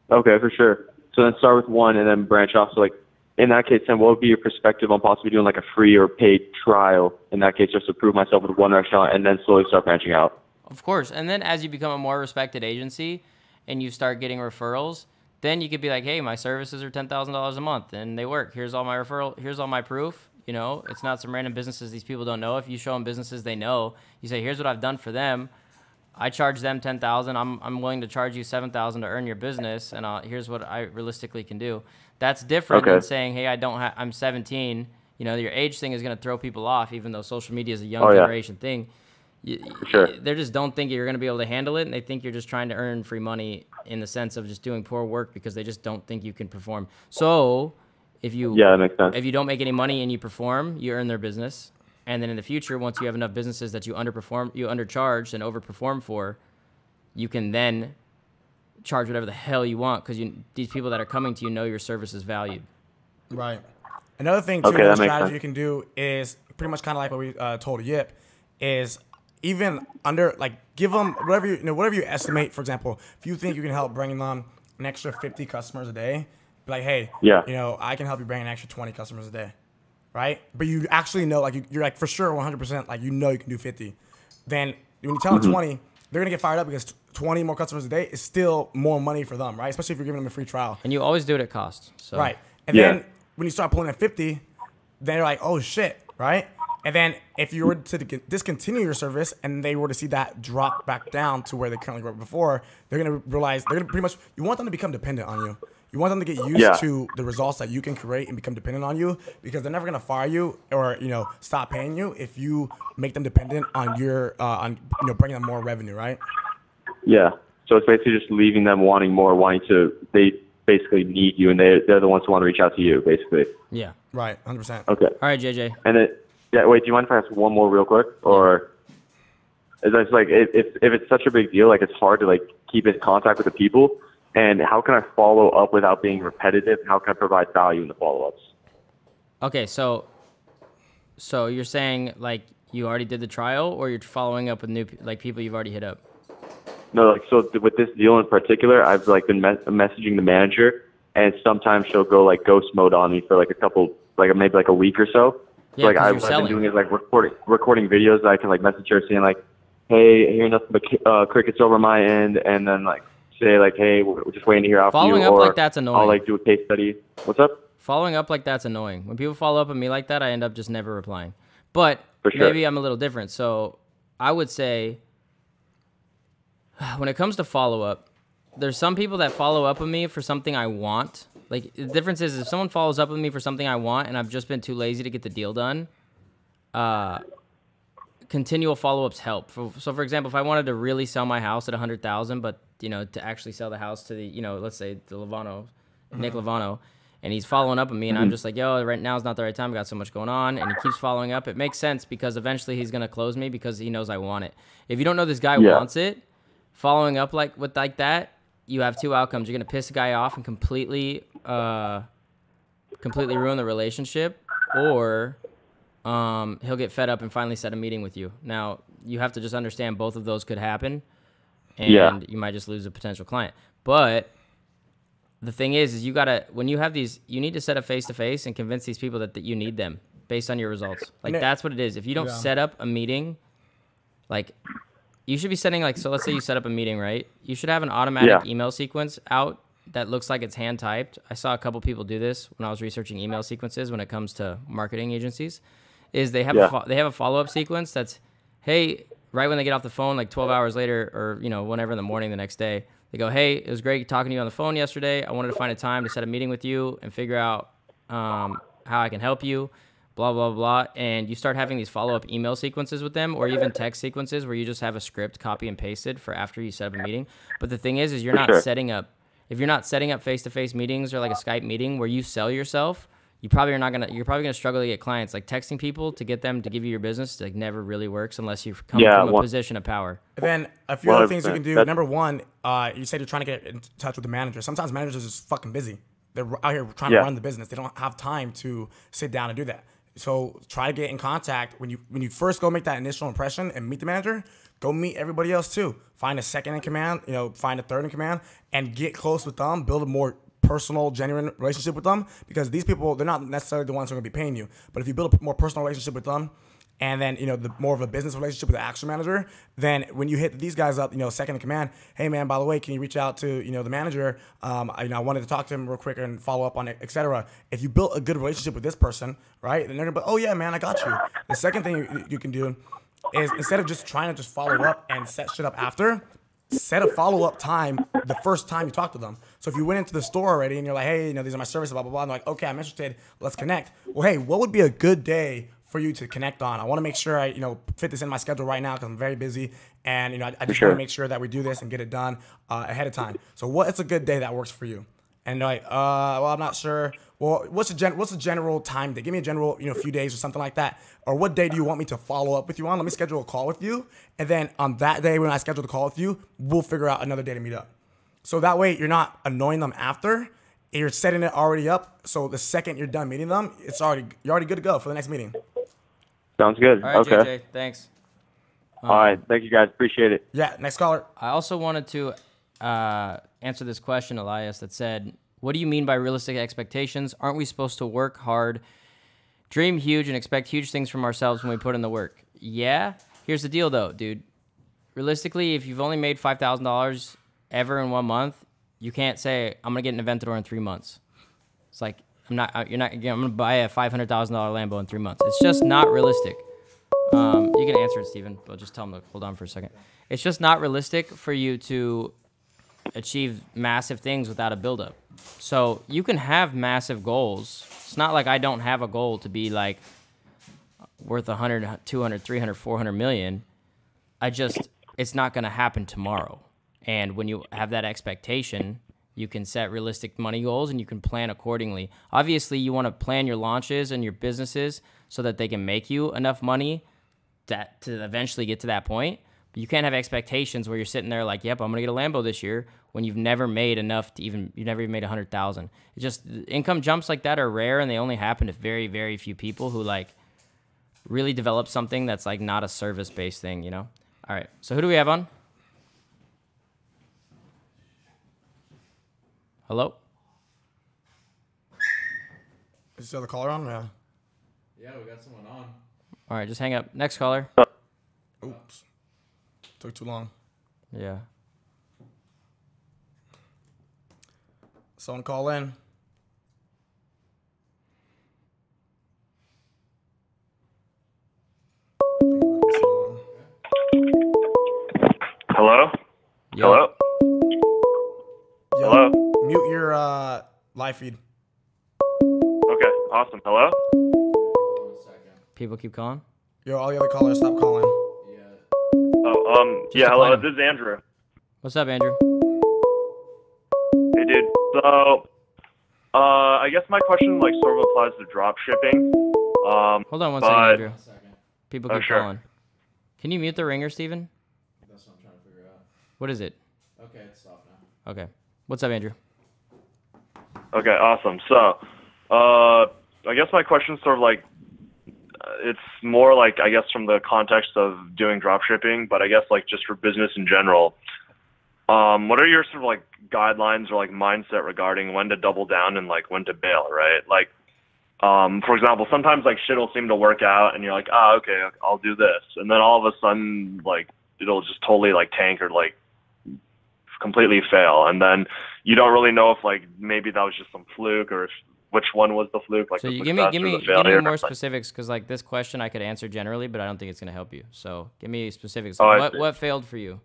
Speaker 6: Okay, for sure. So then start with one and then branch off. So like in that case, then what would be your perspective on possibly doing like a free or paid trial in that case, just to prove myself with one restaurant and then slowly start branching out?
Speaker 3: Of course. And then as you become a more respected agency and you start getting referrals, then you could be like, hey, my services are $10,000 a month and they work. Here's all my here's all my proof. It's not some random businesses these people don't know. If you show them businesses they know, you say, here's what I've done for them. I charge them $10,000. I'm willing to charge you $7,000 to earn your business, and here's what I realistically can do. That's different than saying, hey, I'm 17. Your age thing is going to throw people off, even though social media is a young generation thing. They just don't think you're going to be able to handle it, and they think you're just trying to earn free money in the sense of just doing poor work because they just don't think you can perform. So if
Speaker 6: that makes sense.
Speaker 3: If you don't make any money and you perform, you earn their business. And then in the future, once you have enough businesses that you undercharge and overperform for, you can then charge whatever the hell you want because these people that are coming to you know your service is valued.
Speaker 1: Right. Another thing, too, another strategy you can do is pretty much kind of like what we told Yip, is even give them whatever you estimate. For example, if you think you can help bring them an extra 50 customers a day, be like, hey, I can help you bring an extra 20 customers a day. Right? But you actually know, you're like for sure 100%, you can do 50. Then when you tell them 20, they're going to get fired up because 20 more customers a day is still more money for them, right? Especially if you're giving them a free trial.
Speaker 3: And you always do it at cost. So.
Speaker 1: Right. And then when you start pulling at 50, then you're like, oh shit, right? And then if you were to discontinue your service and they were to see that drop back down to where they currently were before, they're going to realize you want them to become dependent on you. You want them to get used to the results that you can create and become dependent on you, because they're never gonna fire you or stop paying you if you make them dependent on your bringing them more revenue, right?
Speaker 6: Yeah. So it's basically just leaving them they basically need you, and they're the ones who want to reach out to you, basically.
Speaker 3: Yeah.
Speaker 1: Right. 100%.
Speaker 6: Okay.
Speaker 3: All right, JJ.
Speaker 6: And then wait. Do you mind if I ask one more real quick, or is that if it's such a big deal, it's hard to keep in contact with the people? And how can I follow up without being repetitive? How can I provide value in the follow-ups?
Speaker 3: Okay, so you're saying you already did the trial, or you're following up with new people you've already hit up?
Speaker 6: No, so with this deal in particular, I've been messaging the manager, and sometimes she'll go ghost mode on me for a couple, maybe a week or so.
Speaker 3: Yeah,
Speaker 6: so I've been doing is recording videos that I can message her saying hey, I hear nothing but crickets over my end, and then say hey, we're just waiting to hear out from you.
Speaker 3: Following up like that's annoying.
Speaker 6: I'll do a case study. What's up?
Speaker 3: Following up like that's annoying. When people follow up on me like that, I end up just never replying. But
Speaker 6: For sure.
Speaker 3: maybe I'm a little different. So I would say when it comes to follow up, there's some people that follow up with me for something I want. The difference is if someone follows up with me for something I want and I've just been too lazy to get the deal done, continual follow-ups help. So for example, if I wanted to really sell my house at 100,000, but to actually sell the house to the, let's say the Lovano, Nick Lovano, and he's following up with me, and I'm just like, yo, right now is not the right time. I got so much going on, and he keeps following up. It makes sense because eventually he's gonna close me because he knows I want it. If you don't know this guy wants it, following up like that, you have two outcomes. You're gonna piss a guy off and completely ruin the relationship, or he'll get fed up and finally set a meeting with you. Now, you have to just understand both of those could happen, and you might just lose a potential client. But the thing is you gotta, when you have these, you need to set up face-to-face and convince these people that you need them based on your results. Like, that's what it is. If you don't set up a meeting, like, you should be setting, like, so let's say you set up a meeting, right? You should have an automatic email sequence out that looks like it's hand typed. I saw a couple people do this when I was researching email sequences when it comes to marketing agencies. Is they have a follow-up sequence that's, hey, right when they get off the phone, like 12 hours later, or whenever in the morning the next day, they go, hey, it was great talking to you on the phone yesterday. I wanted to find a time to set a meeting with you and figure out how I can help you, blah, blah, blah. And you start having these follow-up email sequences with them, or even text sequences where you just have a script copy and pasted for after you set up a meeting. But the thing is you're not setting up, if you're not setting up face-to-face meetings or like a Skype meeting where you sell yourself, you're probably gonna struggle to get clients. Like, texting people to get them to give you your business, like, never really works unless you come from a position of power.
Speaker 1: And then a few other things you can do. Number one, you said you're trying to get in touch with the manager. Sometimes managers are just fucking busy. They're out here trying to run the business. They don't have time to sit down and do that. So try to get in contact when you first go make that initial impression and meet the manager. Go meet everybody else too. Find a second in command. Find a third in command, and get close with them. Build a more personal, genuine relationship with them, because these people, they're not necessarily the ones who are going to be paying you. But if you build a more personal relationship with them, and then the more of a business relationship with the actual manager, then when you hit these guys up, second in command, hey man, by the way, can you reach out to the manager? I wanted to talk to him real quick and follow up on it, etc. If you built a good relationship with this person, right, then they're gonna be, oh yeah, man, I got you. The second thing you can do is, instead of just trying to just follow up and set shit up after, set a follow-up time the first time you talk to them. So if you went into the store already and you're like, hey, these are my services, blah, blah, blah, and they're like, okay, I'm interested, let's connect. Well, hey, what would be a good day for you to connect on? I want to make sure I, fit this in my schedule right now because I'm very busy, and, I just want to make sure that we do this and get it done ahead of time. So what's a good day that works for you? And they're like, well, I'm not sure. Well, what's a general time day? Give me a general, few days or something like that. Or what day do you want me to follow up with you on? Let me schedule a call with you. And then on that day when I schedule the call with you, we'll figure out another day to meet up. So that way you're not annoying them after. You're setting it already up. So the second you're done meeting them, you're already good to go for the next meeting.
Speaker 6: Sounds good.
Speaker 3: All right,
Speaker 6: okay.
Speaker 3: JJ, thanks.
Speaker 6: All right. Thank you, guys. Appreciate it.
Speaker 1: Yeah, next caller.
Speaker 3: I also wanted to answer this question, Elias, that said, what do you mean by realistic expectations? Aren't we supposed to work hard, dream huge, and expect huge things from ourselves when we put in the work? Yeah. Here's the deal, though, dude. Realistically, if you've only made $5,000 ever in 1 month, you can't say, I'm going to get an Aventador in 3 months. It's like, I'm going to buy a $500,000 Lambo in 3 months. It's just not realistic. You can answer it, Steven, but just tell him to hold on for a second. It's just not realistic for you to achieve massive things without a buildup. So you can have massive goals. It's not like I don't have a goal to be like worth 100, 200, 300, 400 million. It's not going to happen tomorrow. And when you have that expectation, you can set realistic money goals and you can plan accordingly. Obviously, you want to plan your launches and your businesses so that they can make you enough money to eventually get to that point. But you can't have expectations where you're sitting there like, yep, I'm going to get a Lambo this year, when you've never made enough to you've never even made 100,000. It's just, income jumps like that are rare, and they only happen to very, very few people who like really develop something that's like not a service-based thing, All right, so who do we have on? Hello?
Speaker 1: Is the other caller on? Yeah.
Speaker 4: Yeah, we got someone on.
Speaker 3: All right, just hang up. Next caller.
Speaker 1: Oops. Took too long.
Speaker 3: Yeah.
Speaker 1: Someone call in.
Speaker 6: Hello?
Speaker 3: Yo.
Speaker 6: Hello?
Speaker 1: Yo,
Speaker 6: Hello?
Speaker 1: mute your live feed.
Speaker 6: Okay, awesome. Hello?
Speaker 4: Hold on a second.
Speaker 3: People keep calling?
Speaker 1: Yo, all the other callers, stop calling.
Speaker 4: Yeah.
Speaker 6: Yeah, hello,
Speaker 3: decline.
Speaker 6: this is Andrew.
Speaker 3: What's up, Andrew?
Speaker 6: Hey, dude. So, I guess my question like sort of applies to drop shipping.
Speaker 3: Hold on one
Speaker 6: but-
Speaker 3: second, Andrew.
Speaker 4: 1 second.
Speaker 3: People
Speaker 6: Oh,
Speaker 3: keep
Speaker 6: sure.
Speaker 3: calling. Can you mute the ringer, Steven?
Speaker 4: That's what I'm trying to figure out.
Speaker 3: What is it?
Speaker 4: Okay, it's off now.
Speaker 3: Okay. What's up, Andrew?
Speaker 6: Okay, awesome. So, I guess my question is sort of like, it's more like, I guess, from the context of doing drop shipping, but I guess like just for business in general. What are your sort of like guidelines or like mindset regarding when to double down and like when to bail, right? Like, for example, sometimes like shit will seem to work out and you're like, okay, I'll do this. And then all of a sudden, like, it'll just totally like tank or like completely fail. And then you don't really know if like maybe that was just some fluke or if, which one was the fluke, like
Speaker 3: So
Speaker 6: the
Speaker 3: you
Speaker 6: success
Speaker 3: give
Speaker 6: or the
Speaker 3: me
Speaker 6: failure.
Speaker 3: more specifics, because like this question I could answer generally, but I don't think it's gonna help you. So give me specifics.
Speaker 6: Oh, I
Speaker 3: Like,
Speaker 6: see.
Speaker 3: what failed for you?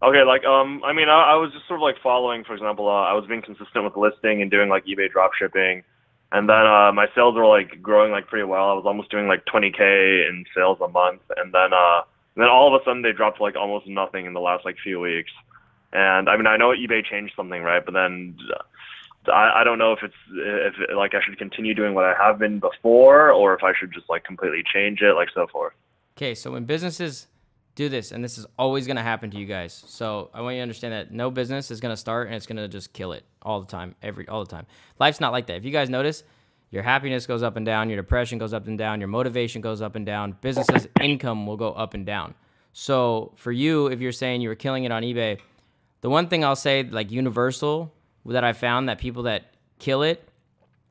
Speaker 6: Okay, like, I mean, I was just sort of like following, for example, I was being consistent with listing and doing like eBay drop shipping. And then my sales were like growing like pretty well. I was almost doing like 20K in sales a month. And then all of a sudden they dropped to like almost nothing in the last like few weeks. And I mean, I know eBay changed something, right? But then I don't know if like I should continue doing what I have been before or if I should just like completely change it, like so forth.
Speaker 3: Okay, so when businesses do this, and this is always going to happen to you guys. So I want you to understand that no business is going to start and it's going to just kill it all the time, all the time. Life's not like that. If you guys notice, your happiness goes up and down, your depression goes up and down, your motivation goes up and down, business's income will go up and down. So for you, if you're saying you were killing it on eBay, the one thing I'll say, like universal, that I found that people that kill it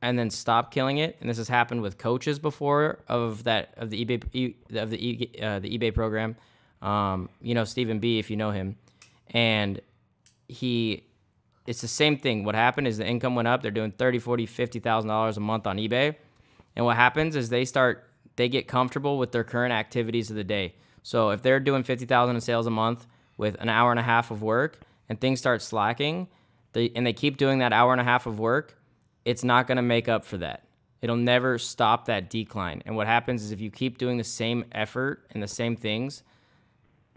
Speaker 3: and then stop killing it, and this has happened with coaches before of the eBay program. You know Stephen B, if you know him, and it's the same thing. What happened is the income went up. They're doing $30,000, $40,000, $50,000 a month on eBay, and what happens is they get comfortable with their current activities of the day. So if they're doing $50,000 in sales a month with an hour and a half of work, and things start slacking, and they keep doing that hour and a half of work, it's not going to make up for that. It'll never stop that decline. And what happens is if you keep doing the same effort and the same things,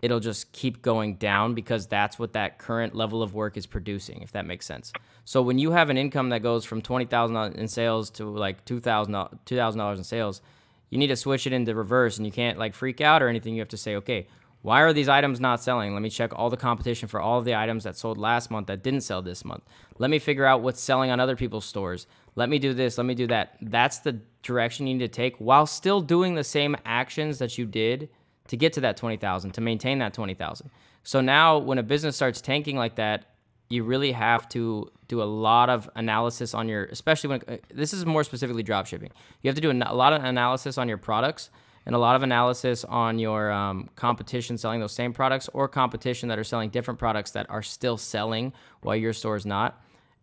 Speaker 3: it'll just keep going down because that's what that current level of work is producing, if that makes sense. So when you have an income that goes from $20,000 in sales to like $2,000 in sales, you need to switch it into reverse, and you can't like freak out or anything. You have to say, okay, why are these items not selling? Let me check all the competition for all of the items that sold last month that didn't sell this month. Let me figure out what's selling on other people's stores. Let me do this. Let me do that. That's the direction you need to take while still doing the same actions that you did to get to that 20,000, to maintain that 20,000. So now when a business starts tanking like that, you really have to do a lot of analysis on your, especially when, this is more specifically drop shipping. You have to do a lot of analysis on your products and a lot of analysis on your competition selling those same products or competition that are selling different products that are still selling while your store is not.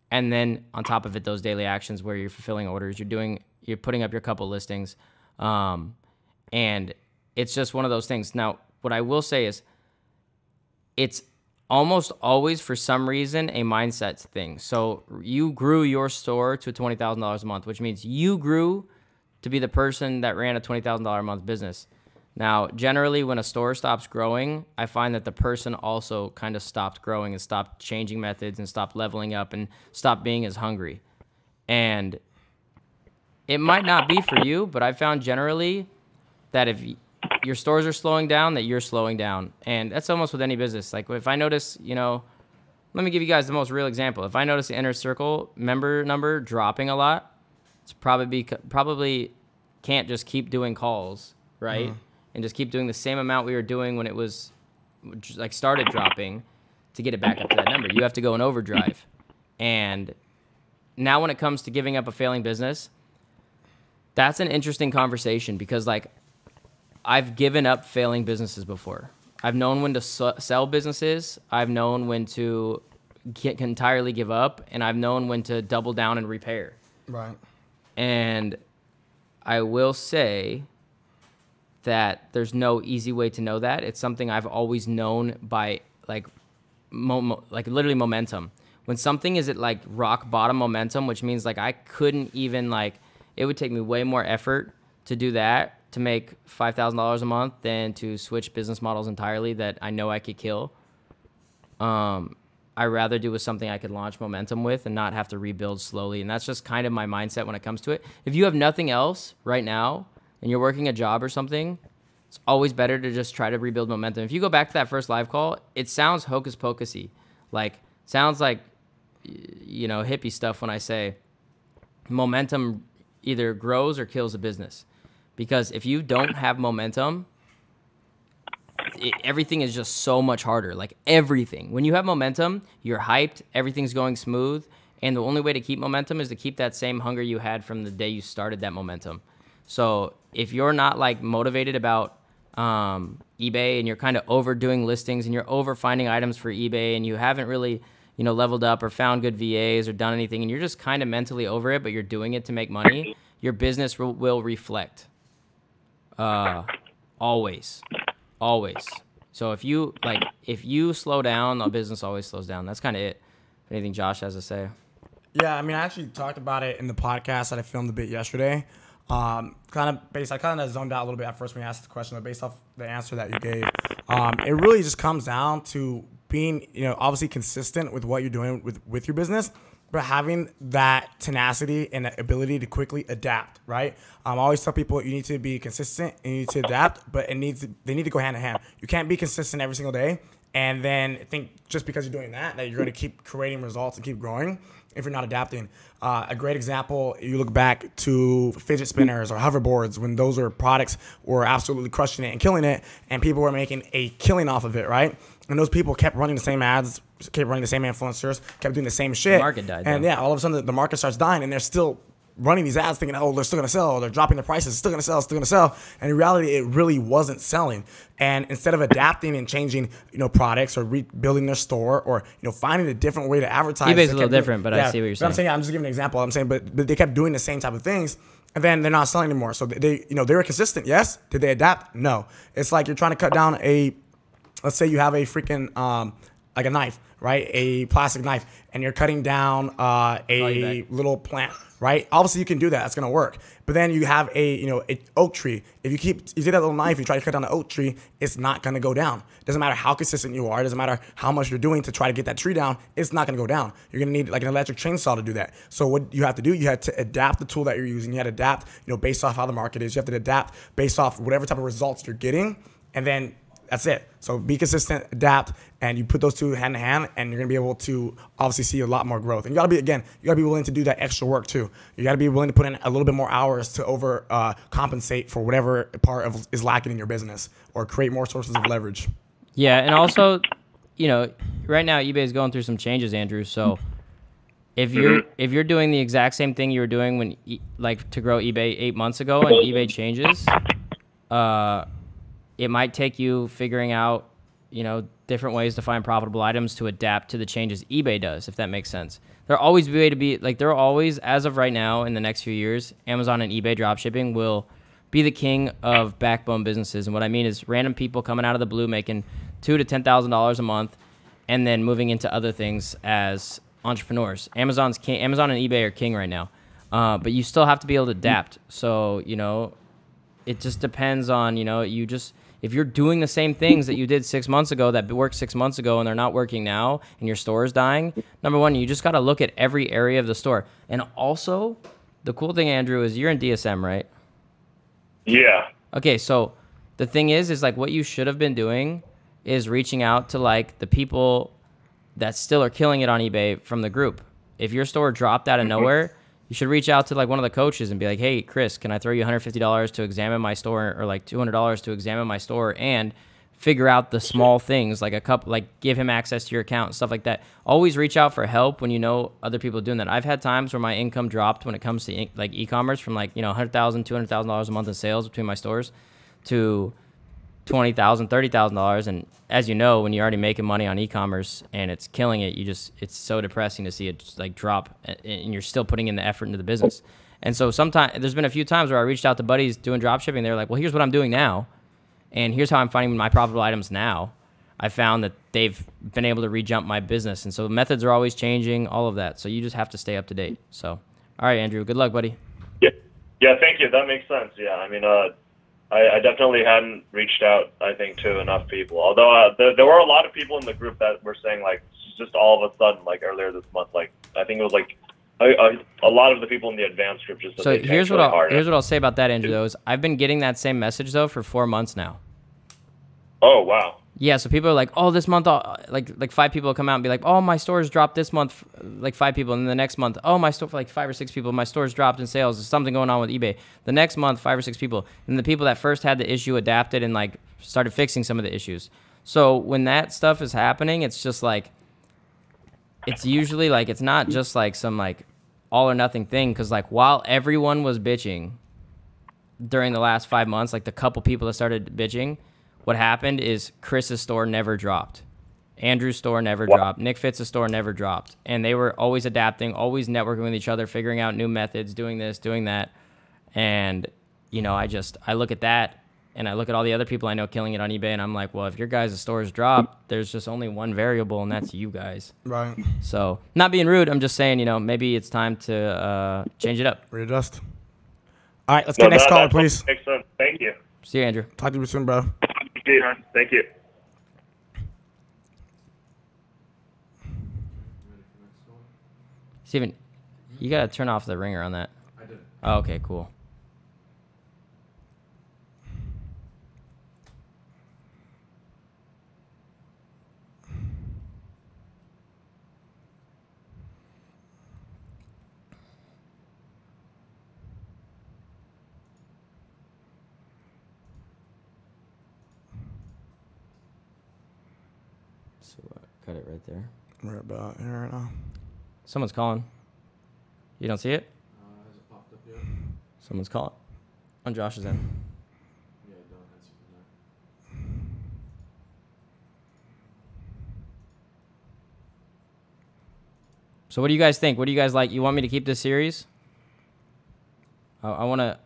Speaker 3: And then on top of it, those daily actions where you're fulfilling orders, you're putting up your couple listings. And it's just one of those things. Now, what I will say is it's almost always, for some reason, a mindset thing. So you grew your store to $20,000 a month, which means you grew to be the person that ran a $20,000 a month business. Now, generally, when a store stops growing, I find that the person also kind of stopped growing and stopped changing methods and stopped leveling up and stopped being as hungry. And it might not be for you, but I found generally that if your stores are slowing down, that you're slowing down. And that's almost with any business. Like if I notice, let me give you guys the most real example. If I notice the Inner Circle member number dropping a lot, it's probably can't just keep doing calls, right? And just keep doing the same amount we were doing when it was like started dropping to get it back up to that number. You have to go in overdrive. And now when it comes to giving up a failing business, that's an interesting conversation because like I've given up failing businesses before. I've known when to sell businesses. I've known when to entirely give up, and I've known when to double down and repair.
Speaker 1: Right.
Speaker 3: And I will say that there's no easy way to know that. It's something I've always known by like literally momentum. When something is at like rock bottom momentum, which means like I couldn't even like, it would take me way more effort to do that to make $5,000 a month than to switch business models entirely that I know I could kill. I rather do with something I could launch momentum with and not have to rebuild slowly. And that's just kind of my mindset when it comes to it. If you have nothing else right now and you're working a job or something, it's always better to just try to rebuild momentum. If you go back to that first live call, it sounds hocus pocusy. Like, sounds like, you know, hippie stuff when I say momentum either grows or kills a business. Because if you don't have momentum, everything is just so much harder. Like everything. When you have momentum, you're hyped, everything's going smooth, and the only way to keep momentum is to keep that same hunger you had from the day you started that momentum. So if you're not like motivated about eBay and you're kind of overdoing listings and you're over finding items for eBay and you haven't really, you know, leveled up or found good VAs or done anything and you're just kind of mentally over it, but you're doing it to make money, your business will reflect. Always. So if you slow down, the business always slows down. That's kind of it. Anything Josh has to say?
Speaker 1: Yeah, I mean, I actually talked about it in the podcast that I filmed a bit yesterday. I kind of zoned out a little bit at first when you asked the question, but based off the answer that you gave, it really just comes down to being, you know, obviously consistent with what you're doing with your business, but having that tenacity and the ability to quickly adapt, right? I always tell people you need to be consistent and you need to adapt, but they need to go hand in hand. You can't be consistent every single day and then think just because you're doing that you're going to keep creating results and keep growing if you're not adapting. A great example, you look back to fidget spinners or hoverboards when those were products were absolutely crushing it and killing it, and people were making a killing off of it, right? And those people kept running the same ads, kept running the same influencers, kept doing the same shit.
Speaker 3: The market died.
Speaker 1: And yeah, all of a sudden the market starts dying and they're still running these ads thinking, oh, they're still going to sell. They're dropping the prices. Still going to sell. And in reality, it really wasn't selling. And instead of adapting and changing, you know, products or rebuilding their store or, you know, finding a different way to advertise.
Speaker 3: eBay's a little different, but I see what you're saying.
Speaker 1: I'm saying, I'm just giving an example. I'm saying, but they kept doing the same type of things. And then they're not selling anymore. So they were consistent. Yes. Did they adapt? No. It's like you're trying to cut down let's say you have a freaking, like a knife, right? A plastic knife, and you're cutting down a little plant, right? Obviously you can do that. That's going to work. But then you have an oak tree. If you take that little knife, you try to cut down the oak tree, it's not going to go down. Doesn't matter how consistent you are. It doesn't matter how much you're doing to try to get that tree down. It's not going to go down. You're going to need like an electric chainsaw to do that. So what you have to do, you have to adapt the tool that you're using. You have to adapt, based off how the market is. You have to adapt based off whatever type of results you're getting. And then that's it. So be consistent, adapt, and you put those two hand in hand, and you're gonna be able to obviously see a lot more growth. And you gotta be willing to do that extra work too. You gotta be willing to put in a little bit more hours to compensate for whatever part is lacking in your business, or create more sources of leverage.
Speaker 3: Yeah, and also, right now eBay is going through some changes, Andrew. So if you're doing the exact same thing you were doing when to grow eBay 8 months ago, and eBay changes, it might take you figuring out, different ways to find profitable items to adapt to the changes eBay does, if that makes sense. There'll always be a way to be, there will always, as of right now, in the next few years, Amazon and eBay dropshipping will be the king of backbone businesses. And what I mean is random people coming out of the blue making $2,000 to $10,000 a month and then moving into other things as entrepreneurs. Amazon and eBay are king right now. But you still have to be able to adapt. So, it just depends on, if you're doing the same things that you did 6 months ago that worked 6 months ago and they're not working now and your store is dying, number one, you just got to look at every area of the store. And also, the cool thing, Andrew, is you're in DSM, right?
Speaker 7: Yeah.
Speaker 3: Okay, so the thing is what you should have been doing is reaching out to the people that still are killing it on eBay from the group. If your store dropped out of nowhere, you should reach out to one of the coaches and be like, hey, Chris, can I throw you $150 to examine my store, or $200 to examine my store and figure out the small things, give him access to your account and stuff like that. Always reach out for help when you know other people are doing that. I've had times where my income dropped when it comes to e-commerce from $100,000, $200,000 a month in sales between my stores to $20,000, $30,000. And as you know, when you're already making money on e-commerce and it's killing it, it's so depressing to see it just drop, and you're still putting in the effort into the business. And so there's been a few times where I reached out to buddies doing drop shipping. They're like, well, here's what I'm doing now, and here's how I'm finding my profitable items now. I found that they've been able to re-jump my business. And so the methods are always changing, all of that. So you just have to stay up to date. So, all right, Andrew, good luck, buddy.
Speaker 7: Yeah, thank you. That makes sense. Yeah, I mean, I definitely hadn't reached out, I think, to enough people. Although there were a lot of people in the group that were saying, like, just all of a sudden, like, earlier this month, like, I think it was, like, a lot of the people in the advanced group just said
Speaker 3: So
Speaker 7: they tanked
Speaker 3: here's what
Speaker 7: really hard.
Speaker 3: here's what I'll say about that, Andrew. Though, is I've been getting that same message though for 4 months now.
Speaker 7: Oh, wow.
Speaker 3: Yeah, so people are like, oh, this month, like 5 people will come out and be like, oh, my store's dropped this month, like 5 people. And then the next month, oh, my store, for like 5 or 6 people, my store's dropped in sales. There's something going on with eBay. The next month, 5 or 6 people. And the people that first had the issue adapted and like started fixing some of the issues. So when that stuff is happening, it's just like, it's usually like, it's not just like some like all or nothing thing. Cause like while everyone was bitching during the last 5 months, like the couple people that started bitching, what happened is Chris's store never dropped. Andrew's store never dropped. Nick Fitz's store never dropped. And they were always adapting, always networking with each other, figuring out new methods, doing this, doing that. And, you know, I look at that and I look at all the other people I know killing it on eBay and I'm like, well, if your guys' stores drop, there's just only one variable and that's you guys.
Speaker 1: Right.
Speaker 3: So not being rude, I'm just saying, you know, maybe it's time to change it up.
Speaker 1: Readjust. All right, let's get next caller, please.
Speaker 7: Makes sense. Thank you.
Speaker 3: See you, Andrew.
Speaker 1: Talk to you soon, bro.
Speaker 7: See you, man. Thank you.
Speaker 3: Steven, you got to turn off the ringer on that.
Speaker 4: I did.
Speaker 3: Oh, okay, cool. So cut it right there.
Speaker 1: We're about here right now.
Speaker 3: Someone's calling. You don't see it?
Speaker 4: Has it popped up yet?
Speaker 3: Someone's calling. On Josh's end.
Speaker 4: Yeah, don't answer from there.
Speaker 3: So what do you guys think? What do you guys like? You want me to keep this series? I want to...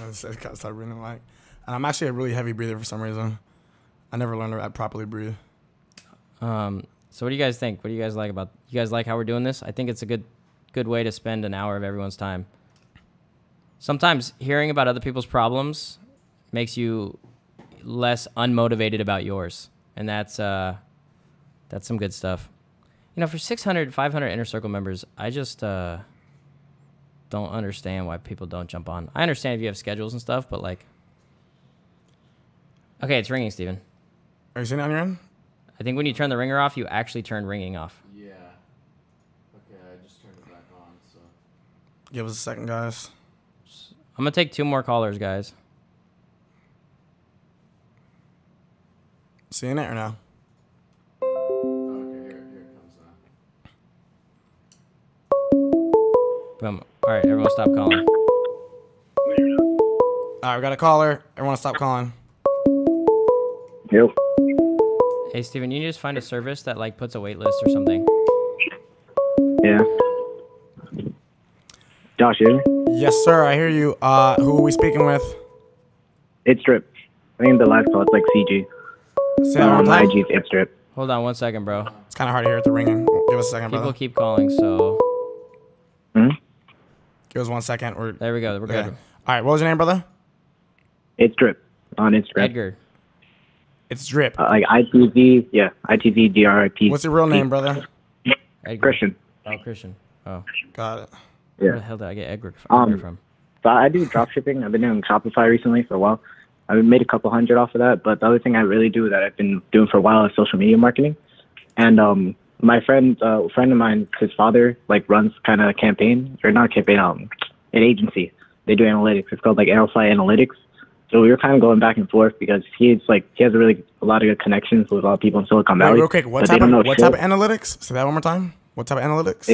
Speaker 1: It's got to start breathing like. And I'm actually a really heavy breather for some reason. I never learned to properly breathe.
Speaker 3: So what do you guys think? What do you guys like about... You guys like how we're doing this? I think it's a good way to spend an hour of everyone's time. Sometimes hearing about other people's problems makes you less unmotivated about yours. And that's some good stuff. You know, for 600, 500 Inner Circle members, I just don't understand why people don't jump on. I understand if you have schedules and stuff, but like... Okay, it's ringing, Steven.
Speaker 1: Are you seeing it on your end?
Speaker 3: I think when you turn the ringer off, you actually turn ringing off.
Speaker 4: Yeah. Okay, I just turned it back on, so.
Speaker 1: Give us a second, guys.
Speaker 3: I'm going to take 2 more callers, guys.
Speaker 1: Seeing it or no?
Speaker 4: Okay, here it comes now.
Speaker 3: Boom. All right, everyone stop calling.
Speaker 1: All right, we got a caller. Everyone stop calling.
Speaker 5: Yep.
Speaker 3: Hey, Steven, you need to just find a service that like puts a wait list or something.
Speaker 5: Yeah. Josh, you?
Speaker 1: Yes, sir. I hear you. Who are we speaking with?
Speaker 5: It's Drip. I think the live call, it's like CG.
Speaker 1: Say that one
Speaker 5: On
Speaker 1: more time.
Speaker 5: IG, it's Drip.
Speaker 3: Hold on 1 second, bro.
Speaker 1: It's kind of hard to hear at the ringing. Give us a second,
Speaker 3: People
Speaker 1: brother.
Speaker 3: keep calling, so
Speaker 5: Hmm?
Speaker 1: Give us 1 second.
Speaker 3: there we go. We're
Speaker 1: Okay.
Speaker 3: good.
Speaker 1: All right, what was your name, brother?
Speaker 5: It's Drip on Instagram.
Speaker 3: Edgar.
Speaker 1: It's Drip.
Speaker 5: Like ITZ, yeah, ITZ DRIP.
Speaker 1: What's your real name, brother?
Speaker 3: Edgar.
Speaker 5: Christian.
Speaker 3: Oh, Christian. Oh.
Speaker 1: Got it.
Speaker 3: Where the
Speaker 5: Yeah.
Speaker 3: hell did I get Edgar
Speaker 5: Um,
Speaker 3: from?
Speaker 5: So I do drop shipping. I've been doing Shopify recently for a while. I've made a couple hundred off of that, but the other thing I really do that I've been doing for a while is social media marketing. And my friend, a friend of mine, his father like runs kind of a campaign, or not a campaign, an agency. They do analytics. It's called like Aerofly Analytics. So we were kind of going back and forth because he has a lot of good connections with a lot of people in Silicon Valley.
Speaker 1: Wait, real quick. What
Speaker 5: but they
Speaker 1: type
Speaker 5: don't know
Speaker 1: of
Speaker 5: shit.
Speaker 1: analytics? Say that one more time. What type of analytics?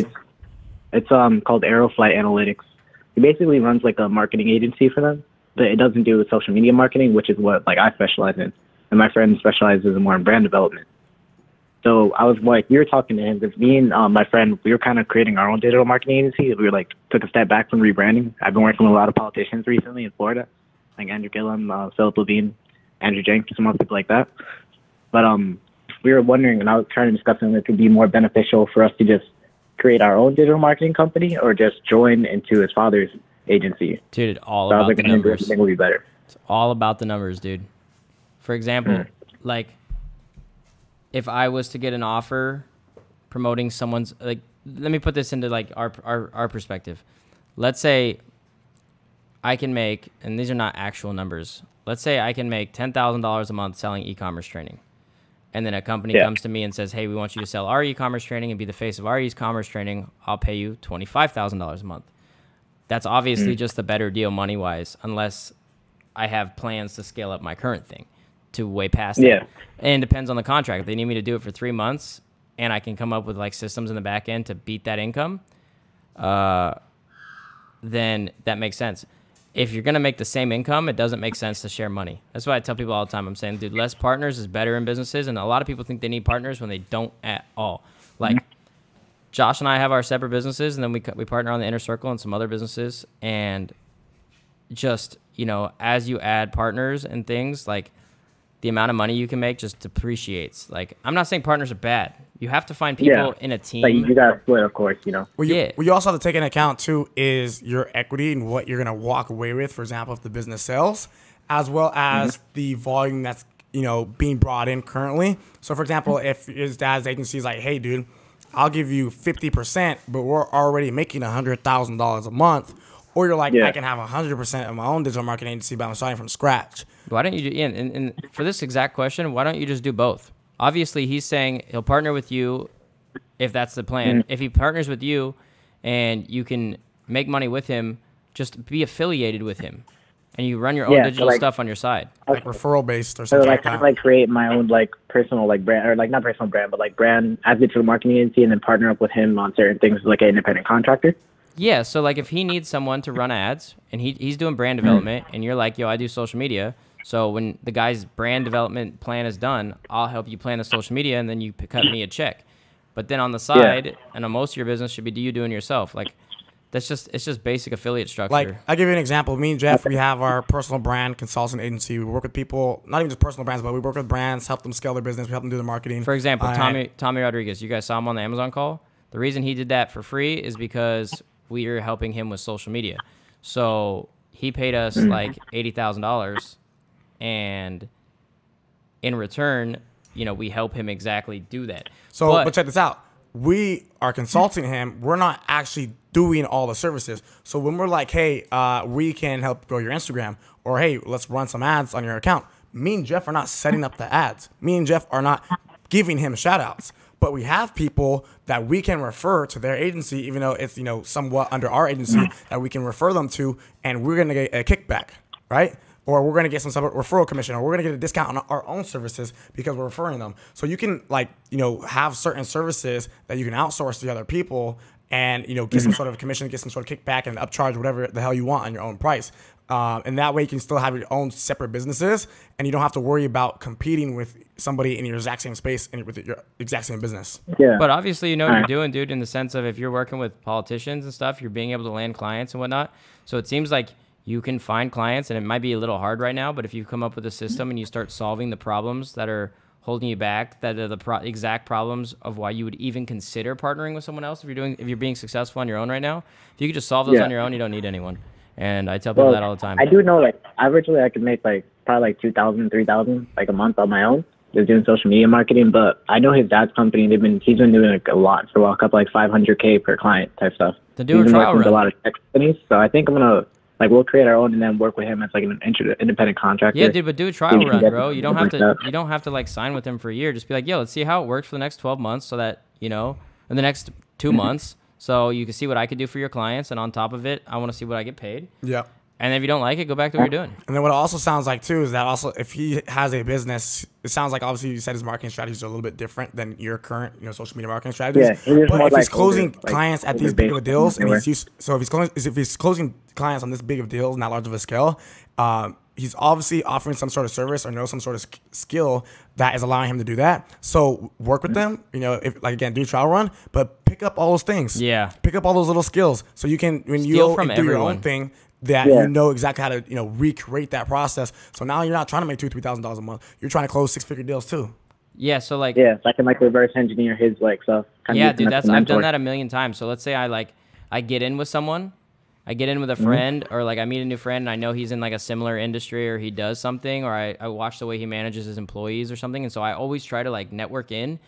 Speaker 5: It's called Aerofly Analytics. He basically runs like a marketing agency for them, but it doesn't do with social media marketing, which is what like I specialize in, and my friend specializes more in brand development. So I was like, we were talking to him because me and my friend, we were kind of creating our own digital marketing agency. We were like took a step back from rebranding. I've been working with a lot of politicians recently in Florida, like Andrew Gillum, Philip Levine, Andrew Jenkins, some other people like that. But we were wondering, and I was trying to discuss if it would be more beneficial for us to just create our own digital marketing company or just join into his father's agency.
Speaker 3: Dude, all
Speaker 5: So I was
Speaker 3: about
Speaker 5: like,
Speaker 3: the
Speaker 5: I think
Speaker 3: numbers.
Speaker 5: everything will be better.
Speaker 3: It's all about the numbers, dude. For example, like if I was to get an offer promoting someone's, like, let me put this into like our perspective. Let's say I can make, and these are not actual numbers. Let's say I can make $10,000 a month selling e-commerce training. And then a company comes to me and says, hey, we want you to sell our e-commerce training and be the face of our e-commerce training. I'll pay you $25,000 a month. That's obviously just a better deal money-wise, unless I have plans to scale up my current thing to way past that. And it depends on the contract. If they need me to do it for 3 months and I can come up with like systems in the back end to beat that income, then that makes sense. If you're going to make the same income, it doesn't make sense to share money. That's why I tell people all the time. I'm saying, dude, less partners is better in businesses. And a lot of people think they need partners when they don't at all. Like Josh and I have our separate businesses, and then we partner on the Inner Circle and some other businesses. And just, you know, as you add partners and things, like the amount of money you can make just depreciates. Like, I'm not saying partners are bad. You have to find people in a team.
Speaker 5: Like you got to split, of course, you know.
Speaker 1: What you also have to take into account, too, is your equity and what you're going to walk away with, for example, if the business sells, as well as the volume that's, you know, being brought in currently. So, for example, if his dad's agency is like, hey, dude, I'll give you 50%, but we're already making $100,000 a month. Or you're like, I can have 100% of my own digital marketing agency, but I'm starting from scratch.
Speaker 3: Why don't you do, and for this exact question, why don't you just do both? Obviously, he's saying he'll partner with you if that's the plan. If he partners with you and you can make money with him, just be affiliated with him. And you run your own digital stuff on your side.
Speaker 1: Like referral based or
Speaker 5: So
Speaker 1: something
Speaker 5: like
Speaker 1: like that.
Speaker 5: kind of like create my own like personal like brand, or like not personal brand, but like brand as digital marketing agency, and then partner up with him on certain things like an independent contractor.
Speaker 3: Yeah, so like if he needs someone to run ads and he's doing brand development and you're like, yo, I do social media. So when the guy's brand development plan is done, I'll help you plan the social media and then you cut me a check. But then on the side, I know most of your business should be you doing yourself. Like it's just basic affiliate structure.
Speaker 1: Like I'll give you an example. Me and Jeff, we have our personal brand consulting agency. We work with people, not even just personal brands, but we work with brands, help them scale their business. We help them do their marketing.
Speaker 3: For example, Tommy Rodriguez, you guys saw him on the Amazon call. The reason he did that for free is because we are helping him with social media. So he paid us like $80,000, and in return, you know, we help him exactly do that.
Speaker 1: So, but check this out. We are consulting him. We're not actually doing all the services. So when we're like, hey, we can help grow your Instagram, or hey, let's run some ads on your account, me and Jeff are not setting up the ads. Me and Jeff are not giving him shout outs. But we have people that we can refer to their agency, even though it's, you know, somewhat under our agency, that we can refer them to, and we're going to get a kickback, right? Or we're going to get some sort of referral commission, or we're going to get a discount on our own services because we're referring them. So you can, like, you know, have certain services that you can outsource to other people and, you know, get some sort of commission, get some sort of kickback and upcharge whatever the hell you want on your own price. And that way you can still have your own separate businesses, and you don't have to worry about competing with somebody in your exact same space and with your exact same business.
Speaker 5: Yeah.
Speaker 3: But obviously, you know what you're doing, dude, in the sense of if you're working with politicians and stuff, you're being able to land clients and whatnot. So it seems like you can find clients, and it might be a little hard right now, but if you come up with a system and you start solving the problems that are holding you back, that are the exact problems of why you would even consider partnering with someone else if you're being successful on your own right now, if you could just solve those on your own, you don't need anyone. And I tell people that all the time.
Speaker 5: I do know, like, averagely I could make, like, probably, like, $2,000, $3,000, like, a month on my own, just doing social media marketing. But I know his dad's company, he's been doing, like, a lot for a couple, like, $500K per client type stuff.
Speaker 3: To do a trial run.
Speaker 5: With a lot of tech companies. So I think I'm going to, like, we'll create our own and then work with him as, like, an independent contractor.
Speaker 3: Yeah, dude, but do a trial run, bro. You don't have to, like, sign with him for a year. Just be like, yo, let's see how it works for the next 12 months so that, you know, in the next 2 months, so you can see what I could do for your clients. And on top of it, I want to see what I get paid.
Speaker 1: Yeah.
Speaker 3: And if you don't like it, go back to what you're doing.
Speaker 1: And then what it also sounds like, too, is that also if he has a business, it sounds like obviously you said his marketing strategies are a little bit different than your current, you know, social media marketing strategies.
Speaker 5: Yeah,
Speaker 1: but if he's closing clients at these big of deals, and if he's closing clients on this big of deals, not large of a scale, he's obviously offering some sort of service or knows some sort of skill that is allowing him to do that. So work with them, you know, if, like, again, do a trial run, but pick up all those things.
Speaker 3: Yeah.
Speaker 1: Pick up all those little skills so you can, when you go and do your own thing, that you know exactly how to, you know, recreate that process. So now you're not trying to make $2,000-$3,000 a month. You're trying to close 6-figure deals too.
Speaker 3: Yeah, so like
Speaker 5: so I can, like, reverse engineer his, like, stuff.
Speaker 3: Yeah, dude, I've done that a million times. So let's say I get in with someone I get in with a friend or like I meet a new friend and I know he's in like a similar industry or he does something, or I watch the way he manages his employees or something. And so I always try to like network in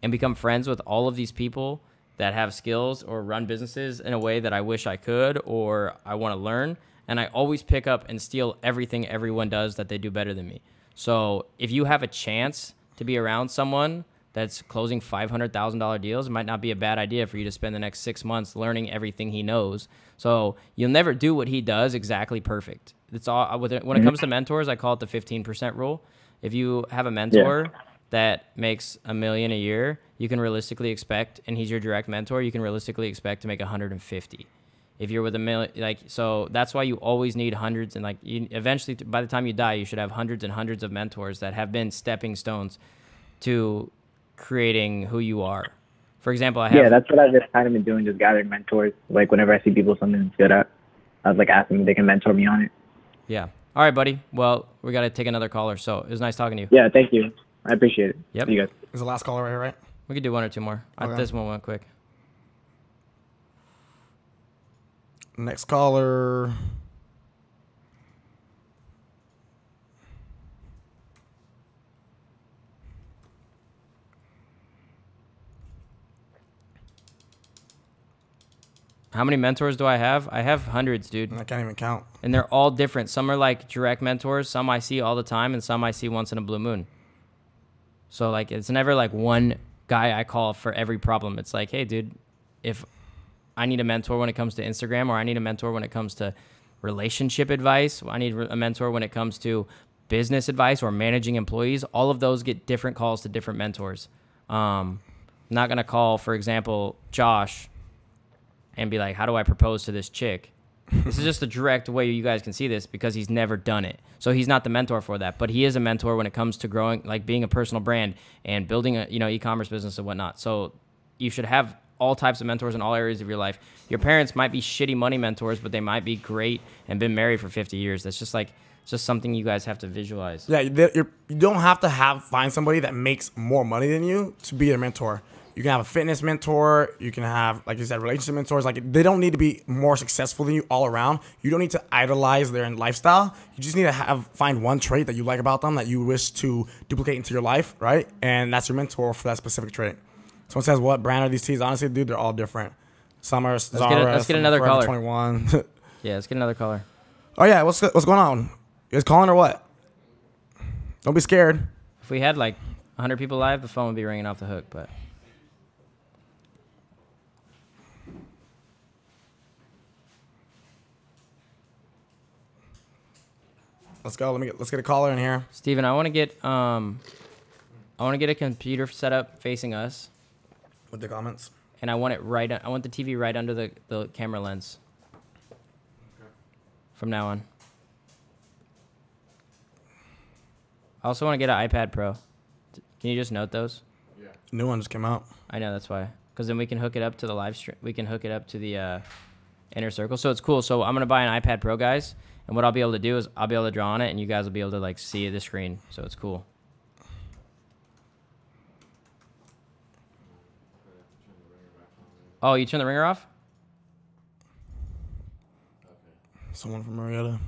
Speaker 3: and become friends with all of these people that have skills or run businesses in a way that I wish I could or I want to learn. And I always pick up and steal everything everyone does that they do better than me. So if you have a chance to be around someone that's closing $500,000 deals, it might not be a bad idea for you to spend the next 6 months learning everything he knows. So you'll never do what he does exactly perfect. It's all when it comes to mentors, I call it the 15% rule. If you have a mentor that makes $1 million a year, you can realistically expect, and he's your direct mentor, you can realistically expect to make 150. If you're with $1 million, like, so that's why you always need hundreds, and like you, eventually by the time you die, you should have hundreds and hundreds of mentors that have been stepping stones to creating who you are. For example, I have...
Speaker 8: Yeah, that's what I've just kind of been doing, just gathering mentors. Like whenever I see people something that's good at, I was like asking if they can mentor me on it.
Speaker 3: Yeah. All right, buddy. Well, we got to take another caller. So it was nice talking to you.
Speaker 8: Yeah, thank you. I appreciate it.
Speaker 3: Yep.
Speaker 8: See you guys.
Speaker 1: This is the last caller right here, right?
Speaker 3: We could do one or two more.
Speaker 1: Okay.
Speaker 3: This one went quick.
Speaker 1: Next caller.
Speaker 3: How many mentors do I have? I have hundreds, dude.
Speaker 1: I can't even count.
Speaker 3: And they're all different. Some are like direct mentors. Some I see all the time, and some I see once in a blue moon. So like, it's never like one guy I call for every problem. It's like, hey, dude, if I need a mentor when it comes to Instagram, or I need a mentor when it comes to relationship advice, I need a mentor when it comes to business advice or managing employees, all of those get different calls to different mentors. I'm not going to call, for example, Josh and be like, how do I propose to this chick? This is just a direct way you guys can see this because he's never done it. So he's not the mentor for that, but he is a mentor when it comes to growing, like being a personal brand and building a, e-commerce business and whatnot. So you should have all types of mentors in all areas of your life. Your parents might be shitty money mentors, but they might be great and been married for 50 years. That's just like, it's just something you guys have to visualize.
Speaker 1: Yeah, you don't have to find somebody that makes more money than you to be a mentor. You can have a fitness mentor. You can have, like you said, relationship mentors. Like, they don't need to be more successful than you all around. You don't need to idolize their lifestyle. You just need to find one trait that you like about them that you wish to duplicate into your life, right? And that's your mentor for that specific trait. Someone says, what brand are these tees? Honestly, dude, they're all different. Some are Zara.
Speaker 3: Let's get another caller.
Speaker 1: 21.
Speaker 3: Yeah, let's get another caller.
Speaker 1: Oh, yeah. What's going on? You guys calling or what? Don't be scared.
Speaker 3: If we had like 100 people live, the phone would be ringing off the hook, but...
Speaker 1: Let's go. Let's get a caller in here.
Speaker 3: Steven, I want to get a computer set up facing us.
Speaker 1: With the comments.
Speaker 3: And I want the TV right under the camera lens. Okay. From now on. I also want to get an iPad Pro. Can you just note those?
Speaker 1: Yeah. New one just came out.
Speaker 3: I know, that's why. Because then we can hook it up to the live stream. We can hook it up to the inner circle. So it's cool. So I'm going to buy an iPad Pro, guys. And what I'll be able to do is I'll be able to draw on it, and you guys will be able to like see the screen. So it's cool. Oh, you turn the ringer off?
Speaker 1: Someone from Marietta.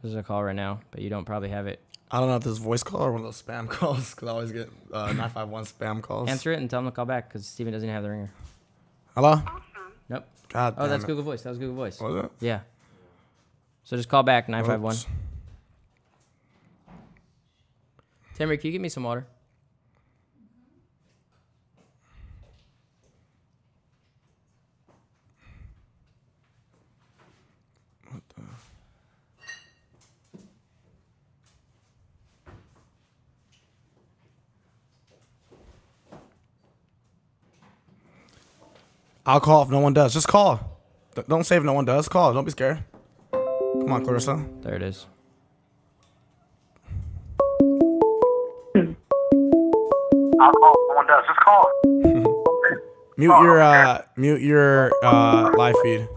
Speaker 3: This is a call right now, but you don't probably have it.
Speaker 1: I don't know if this is a voice call or one of those spam calls, because I always get 951 spam calls.
Speaker 3: Answer it and tell them to call back, because Steven doesn't have the ringer.
Speaker 1: Hello?
Speaker 3: Nope.
Speaker 1: God damn
Speaker 3: that's
Speaker 1: it.
Speaker 3: Google Voice. That was Google Voice.
Speaker 1: Was it?
Speaker 3: Yeah. So just call back, 951.
Speaker 1: Oops.
Speaker 3: Timmy, can you get me some water?
Speaker 1: What the? I'll call if no one does. Just call. Don't say if no one does. Call. Don't be scared. Come on, Clarissa.
Speaker 3: There it is.
Speaker 9: I'll call if no one does. Just call.
Speaker 1: Mute your live feed.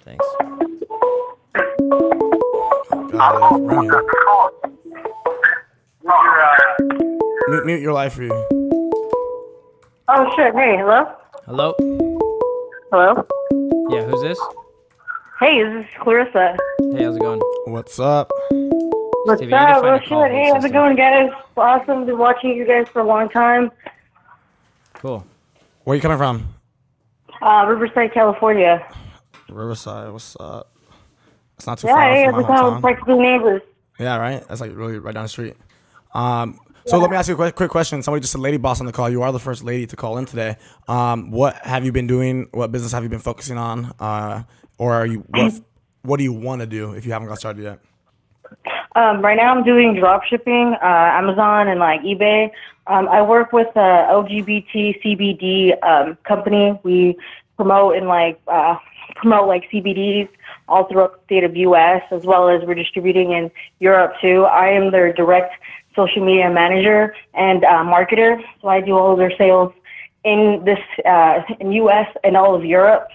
Speaker 3: Thanks.
Speaker 1: God, ringing. Mute your live feed.
Speaker 10: Oh, sure. Hey, hello?
Speaker 3: Hello?
Speaker 10: Hello?
Speaker 3: Who's this?
Speaker 10: Hey, this is Clarissa.
Speaker 3: Hey, how's it going?
Speaker 1: What's up?
Speaker 10: What's
Speaker 3: Stevie, you need to
Speaker 10: up?
Speaker 3: find
Speaker 10: Well,
Speaker 3: a call
Speaker 10: shit. Hey,
Speaker 3: hold
Speaker 10: how's it
Speaker 3: system.
Speaker 10: going, guys? Awesome. Been watching you guys for a long time.
Speaker 3: Cool.
Speaker 1: Where you coming from?
Speaker 10: Riverside, California.
Speaker 1: Riverside. What's up? It's not too
Speaker 10: Yeah,
Speaker 1: far
Speaker 10: hey,
Speaker 1: from
Speaker 10: we're
Speaker 1: my hometown.
Speaker 10: practically neighbors.
Speaker 1: Yeah, right. That's like really right down the street. So let me ask you a quick question. Somebody just said lady boss on the call. You are the first lady to call in today. What have you been doing? What business have you been focusing on? Or are you what do you want to do if you haven't got started yet?
Speaker 10: Right now I'm doing drop shipping, Amazon and like eBay. I work with a LGBT CBD company. We promote and promote CBDs all throughout the state of US, as well as we're distributing in Europe too. I am their direct social media manager and marketer, so I do all of their sales in in US and all of Europe.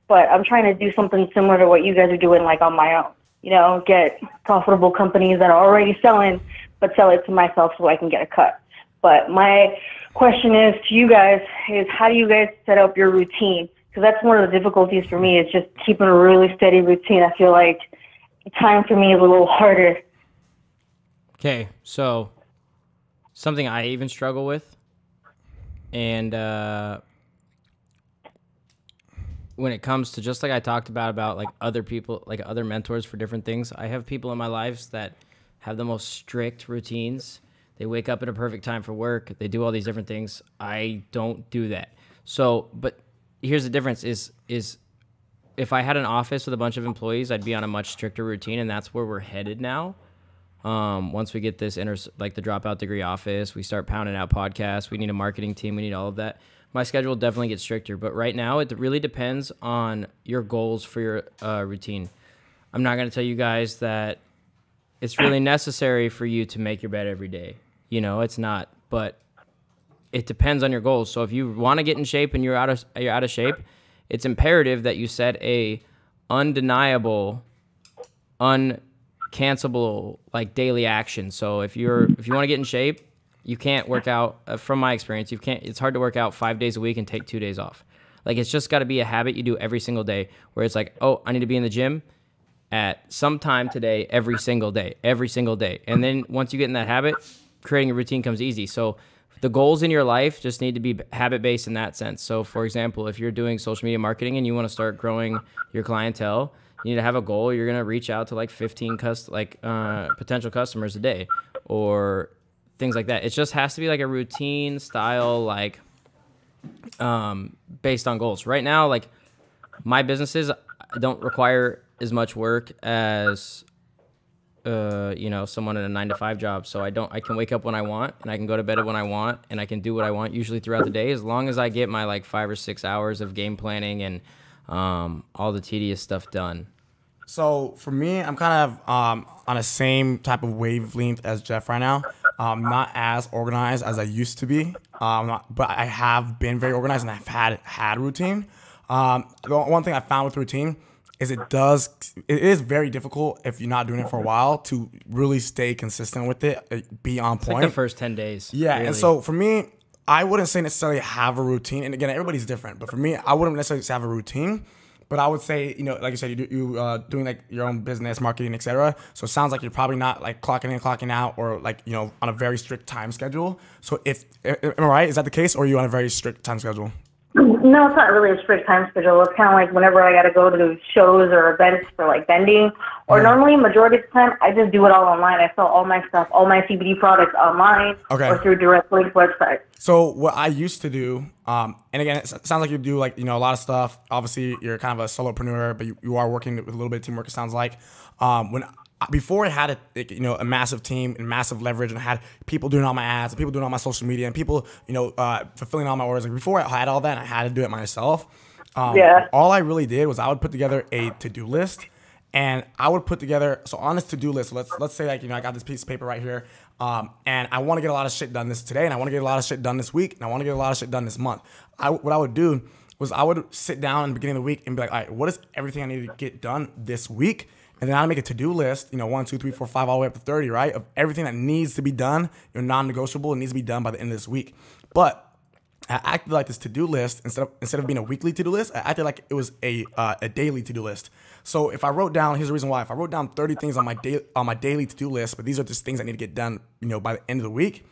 Speaker 10: But I'm trying to do something similar to what you guys are doing, on my own. You know, get profitable companies that are already selling, but sell it to myself so I can get a cut. But my question is to you guys is, how do you guys set up your routine? Because that's one of the difficulties for me, is just keeping a really steady routine. I feel like time for me is a little harder.
Speaker 3: Okay, so something I even struggle with, and when it comes to, just like I talked about other people, like other mentors for different things, I have people in my lives that have the most strict routines. They wake up at a perfect time for work. They do all these different things. I don't do that. So, but here's the difference is if I had an office with a bunch of employees, I'd be on a much stricter routine, and that's where we're headed now. Once we get this the dropout degree office, we start pounding out podcasts. We need a marketing team. We need all of that. My schedule definitely gets stricter, but right now it really depends on your goals for your routine. I'm not going to tell you guys that it's really necessary for you to make your bed every day. You know, it's not, but it depends on your goals. So if you want to get in shape and you're out of shape, it's imperative that you set a undeniable, uncancelable daily action. So if you want to get in shape, you can't work out. From my experience, it's hard to work out 5 days a week and take 2 days off. It's just got to be a habit you do every single day, where it's oh, I need to be in the gym at some time today, every single day. And then once you get in that habit, creating a routine comes easy. So the goals in your life just need to be habit-based in that sense. So for example, if you're doing social media marketing and you want to start growing your clientele, you need to have a goal. You're going to reach out to 15 potential customers a day, or things like that. It just has to be a routine style, based on goals. Right now, my businesses don't require as much work as someone in a 9-to-5 job. So I can wake up when I want, and I can go to bed when I want, and I can do what I want usually throughout the day, as long as I get my 5 or 6 hours of game planning and all the tedious stuff done.
Speaker 1: So for me, I'm kind of on the same type of wavelength as Jeff right now. Not as organized as I used to be, but I have been very organized, and I've had routine. The one thing I found with routine is it is very difficult if you're not doing it for a while to really stay consistent with it, be on point.
Speaker 3: It's the first 10 days.
Speaker 1: Yeah,
Speaker 3: really.
Speaker 1: And so for me, I wouldn't say necessarily have a routine. And again, everybody's different, but for me, I wouldn't necessarily have a routine. But I would say, like you said, you doing your own business, marketing, etc. So it sounds like you're probably not clocking in, clocking out, or on a very strict time schedule. So am I right? Is that the case, or are you on a very strict time schedule?
Speaker 10: No, it's not really a strict time schedule. It's kind of whenever I got to go to shows or events for bending, or normally majority of the time I just do it all online. I sell all my stuff, all my CBD products online, or through direct link websites. So
Speaker 1: what I used to do, and again, it sounds like you do a lot of stuff. Obviously, you're kind of a solopreneur, but you are working with a little bit of teamwork. It sounds like before I had a massive team and massive leverage, and I had people doing all my ads and people doing all my social media and people fulfilling all my orders. Before I had all that, I had to do it myself. All I really did was I would put together a to-do list, and I would put together, so on this to-do list, let's say I got this piece of paper right here, and I want to get a lot of shit done today, and I want to get a lot of shit done this week, and I want to get a lot of shit done this month. What I would do was I would sit down in the beginning of the week and be all right, what is everything I need to get done this week? And then I'd make a to-do list, 1, 2, 3, 4, 5, all the way up to 30, right? Of everything that needs to be done, non-negotiable, it needs to be done by the end of this week. But I acted like this to-do list instead of being a weekly to-do list. I acted like it was a daily to-do list. So if I wrote down, here's the reason why. If I wrote down 30 things on my daily to-do list, but these are just things I need to get done, by the end of the week.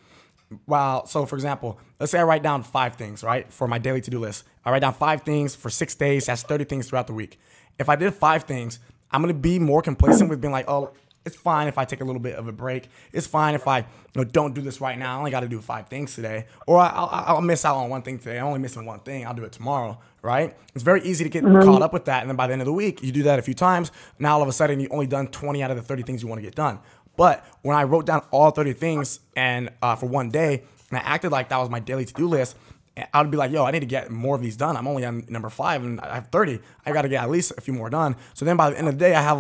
Speaker 1: So for example, let's say I write down 5 things, right, for my daily to-do list. I write down 5 things for 6 days. That's 30 things throughout the week. If I did 5 things, I'm gonna be more complacent with being like, oh, it's fine if I take a little bit of a break. It's fine if I don't do this right now. I only got to do 5 things today. Or I'll miss out on 1 thing today. I'm only missing 1 thing. I'll do it tomorrow, right? It's very easy to get caught up with that. And then by the end of the week, you do that a few times. Now all of a sudden, you've only done 20 out of the 30 things you want to get done. But when I wrote down all 30 things and for one day, and I acted like that was my daily to-do list, I would be like, yo, I need to get more of these done. I'm only on number 5 and I have 30. I got to get at least a few more done. So then by the end of the day, I have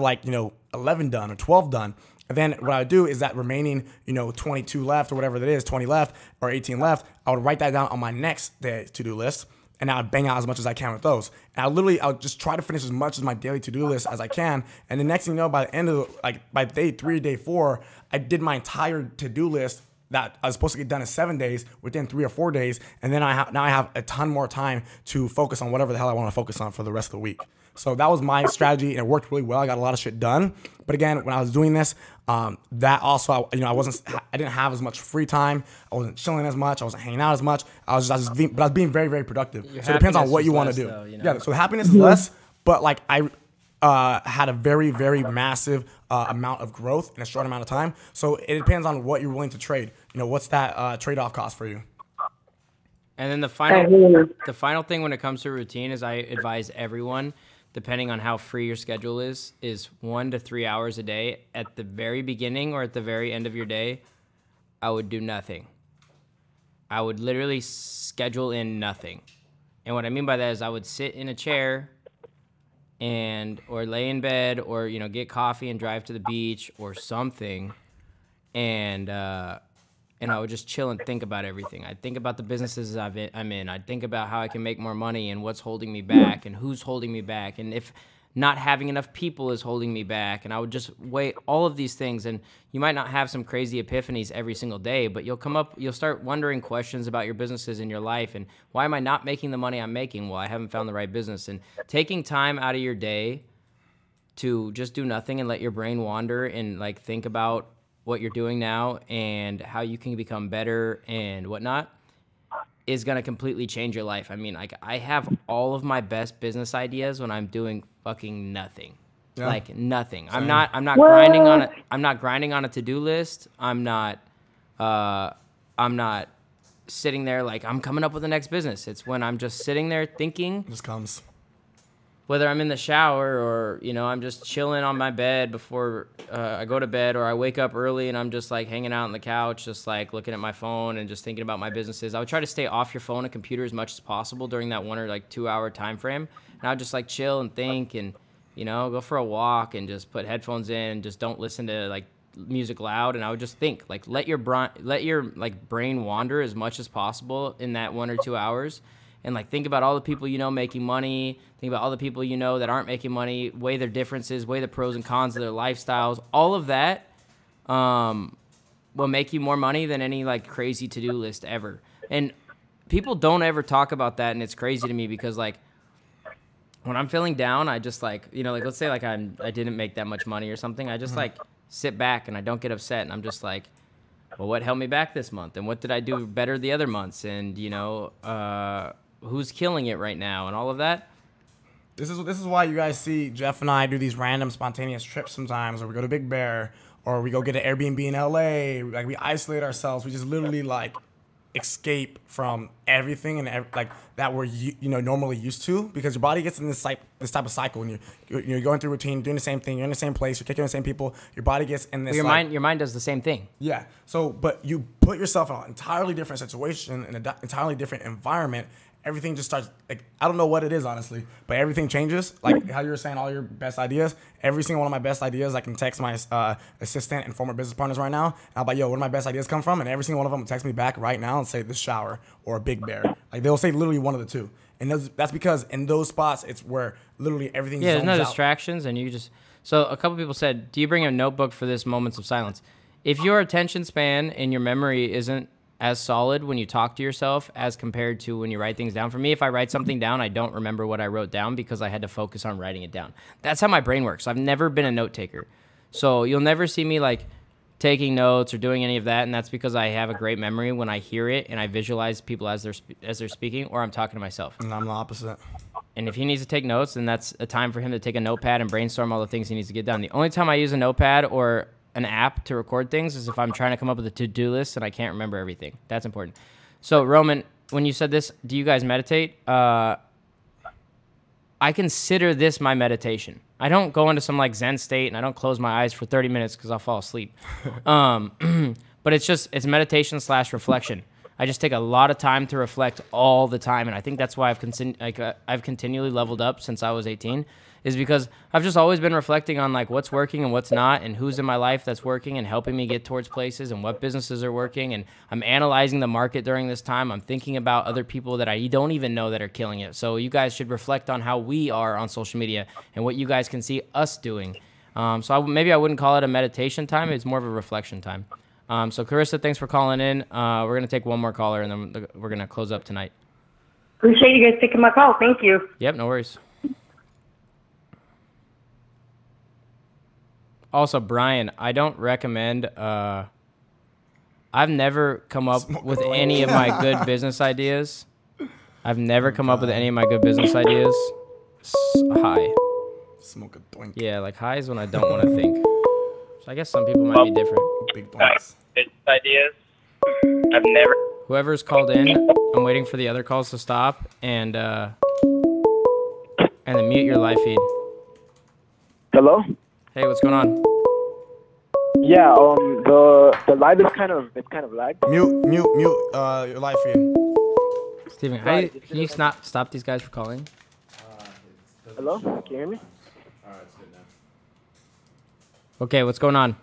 Speaker 1: 11 done or 12 done. And then what I would do is that remaining, 22 left or whatever that is, 20 left or 18 left, I would write that down on my next day to-do list. And I would bang out as much as I can with those. And I would just try to finish as much of my daily to-do list as I can. And the next thing you know, by the end of by day 3, day 4, I did my entire to-do list that I was supposed to get done in 7 days within 3 or 4 days. And then now I have a ton more time to focus on whatever the hell I want to focus on for the rest of the week. So that was my strategy, and it worked really well. I got a lot of shit done. But again, when I was doing this, that also, I didn't have as much free time. I wasn't chilling as much. I wasn't hanging out as much. I was being very, very productive. So it depends on what you want to do.
Speaker 3: Though,
Speaker 1: Yeah. So happiness is less, but I had a very, very massive amount of growth in a short amount of time. So it depends on what you're willing to trade. What's that trade-off cost for you?
Speaker 3: And then the final thing when it comes to routine is I advise everyone, depending on how free your schedule is 1 to 3 hours a day. At the very beginning or at the very end of your day, I would do nothing. I would literally schedule in nothing. And what I mean by that is I would sit in a chair or lay in bed or, get coffee and drive to the beach or something. And I would just chill and think about everything. I'd think about the businesses I'm in. I'd think about how I can make more money and what's holding me back and who's holding me back and if not having enough people is holding me back. And I would just weigh all of these things. And you might not have some crazy epiphanies every single day, but you'll start wondering questions about your businesses in your life. And why am I not making the money I'm making? Well, I haven't found the right business. And taking time out of your day to just do nothing and let your brain wander and think about what you're doing now and how you can become better and whatnot is going to completely change your life. I mean, I have all of my best business ideas when I'm doing fucking nothing. Yeah. Nothing. Same. I'm not grinding on a to-do list. I'm not sitting there I'm coming up with the next business. It's when I'm just sitting there thinking.
Speaker 1: It just comes.
Speaker 3: Whether I'm in the shower or, I'm just chilling on my bed before I go to bed, or I wake up early and I'm just hanging out on the couch, just looking at my phone and just thinking about my businesses. I would try to stay off your phone and computer as much as possible during that 1 or 2 hour time frame. And I would just chill and think and, go for a walk and just put headphones in and just don't listen to music loud. And I would just think let your brain wander as much as possible in that 1 or 2 hours. And think about all the people making money. Think about all the people that aren't making money. Weigh their differences. Weigh the pros and cons of their lifestyles. All of that will make you more money than any crazy to-do list ever. And people don't ever talk about that, and it's crazy to me because when I'm feeling down, I just let's say I didn't make that much money or something. I just sit back and I don't get upset, and I'm just well, what held me back this month, and what did I do better the other months, and who's killing it right now and all of that.
Speaker 1: This is why you guys see Jeff and I do these random spontaneous trips sometimes, or we go to Big Bear, or we go get an Airbnb in LA. We isolate ourselves. We just literally escape from everything and that we're normally used to, because your body gets in this type of cycle, and you're going through routine, doing the same thing. You're in the same place. You're kicking the same people. Your body gets in this.
Speaker 3: Your mind does the same thing.
Speaker 1: Yeah. So, but you put yourself in an entirely different situation, in an entirely different environment. Everything just starts I don't know what it is, honestly, but everything changes. How you were saying, all your best ideas, every single one of my best ideas, I can text my assistant and former business partners right now, and I'll be like, yo, where do my best ideas come from? And every single one of them will text me back right now and say the shower or Big Bear. They'll say literally one of the two. And that's because in those spots, it's where literally everything
Speaker 3: there's no distractions, and you just. So a couple people said, do you bring a notebook for this moments of silence? If your attention span and your memory isn't as solid when you talk to yourself as compared to when you write things down. For me, if I write something down, I don't remember what I wrote down because I had to focus on writing it down. That's how my brain works. I've never been a note taker. So you'll never see me like taking notes or doing any of that, and that's because I have a great memory when I hear it and I visualize people as they're speaking, or I'm talking to myself.
Speaker 1: And I'm the opposite.
Speaker 3: And if he needs to take notes, then that's a time for him to take a notepad and brainstorm all the things he needs to get done. The only time I use a notepad or an app to record things is if I'm trying to come up with a to-do list and I can't remember everything. That's important. So, Roman, when you said this, do you guys meditate? I consider this my meditation. I don't go into some like Zen state and I don't close my eyes for 30 minutes because I'll fall asleep. But it's meditation / reflection. I just take a lot of time to reflect all the time, and I think that's why I've continually leveled up since I was 18, is because I've just always been reflecting on like what's working and what's not, and who's in my life that's working and helping me get towards places, and what businesses are working, and I'm analyzing the market during this time. I'm thinking about other people that I don't even know that are killing it. So you guys should reflect on how we are on social media and what you guys can see us doing. Maybe I wouldn't call it a meditation time. It's more of a reflection time. So Carissa, thanks for calling in. We're going to take one more caller, and then we're going to close up tonight.
Speaker 10: Appreciate you guys taking my call. Thank you.
Speaker 3: Yep, no worries. Also, Brian, I don't recommend, I've never come up with any of my good business ideas. I've never come up with any of my good business ideas. High.
Speaker 1: Smoke a doink.
Speaker 3: Yeah, like high is when I don't want to think. So I guess some people might be different.
Speaker 1: Big doinks.
Speaker 8: Business ideas. I've never.
Speaker 3: Whoever's called in, I'm waiting for the other calls to stop and then mute your live feed.
Speaker 8: Hello?
Speaker 3: Hey, what's going on?
Speaker 8: Yeah, the live is kind of lagged.
Speaker 1: Mute your live feed.
Speaker 3: Steven, can you stop these guys from calling?
Speaker 8: Hello? Can you hear me?
Speaker 4: Alright, it's good now.
Speaker 3: Okay, what's going on?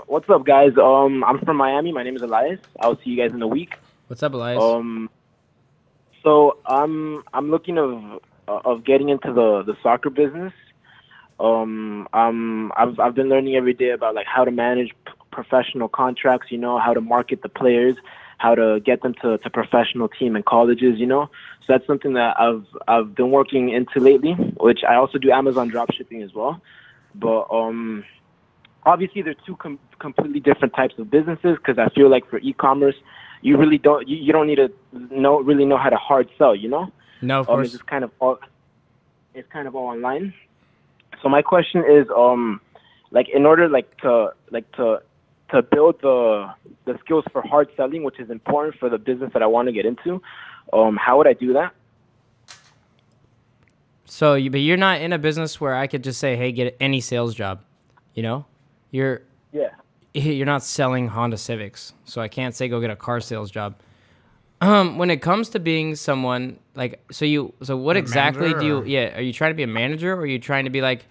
Speaker 8: What's up, guys? I'm from Miami. My name is Elias. I'll see you guys in a week.
Speaker 3: What's up, Elias?
Speaker 8: So I'm looking of getting into the soccer business. I've been learning every day about like how to manage professional contracts, you know, how to market the players, how to get them to professional team and colleges, you know. So that's something that I've been working into lately, which I also do Amazon dropshipping as well. But obviously they're two completely different types of businesses, because I feel like for e-commerce, you really don't need to really know how to hard sell, you know.
Speaker 3: No, of course.
Speaker 8: It's kind of all online. So my question is, like in order to build the skills for hard selling, which is important for the business that I want to get into, how would I do that?
Speaker 3: So, but you're not in a business where I could just say, hey, get any sales job, you know? You're not selling Honda Civics, so I can't say go get a car sales job. When it comes to being someone like, so what exactly do you, are you trying to be a manager, or are you trying to be like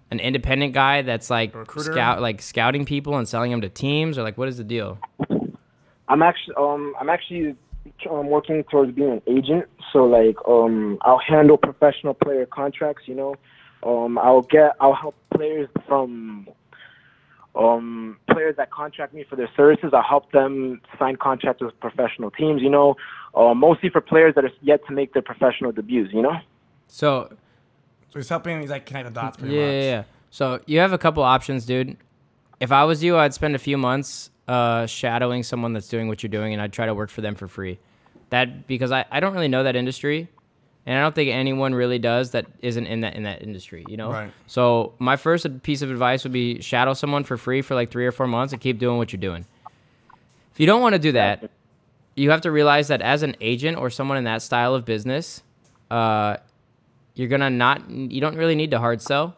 Speaker 3: an independent guy that's like scouting people and selling them to teams, or like, what is the deal?
Speaker 8: I'm actually working towards being an agent. So like, I'll handle professional player contracts, you know. I'll help players from, players that contract me for their services. I'll help them sign contracts with professional teams, you know, mostly for players that are yet to make their professional debuts, you know.
Speaker 1: So he's helping. He's like connect the dots pretty much.
Speaker 3: Yeah. So you have a couple options, dude. If I was you, I'd spend a few months shadowing someone that's doing what you're doing, and I'd try to work for them for free. Because I don't really know that industry, and I don't think anyone really does that isn't in that industry, you know?
Speaker 1: Right.
Speaker 3: So my first piece of advice would be shadow someone for free for like 3 or 4 months and keep doing what you're doing. If you don't want to do that, you have to realize that as an agent or someone in that style of business, you don't really need to hard sell.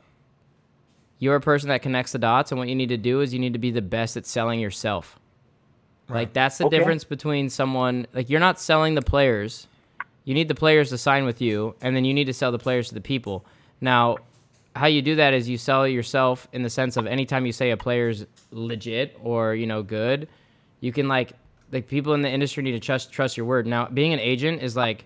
Speaker 3: You're a person that connects the dots, and what you need to do is you need to be the best at selling yourself. Right. Like, that's the difference between someone, like, you're not selling the players. You need the players to sign with you, and then you need to sell the players to the people. Now, how you do that is you sell yourself in the sense of anytime you say a player's legit or, you know, good, you can, like people in the industry need to trust your word. Now, being an agent is like,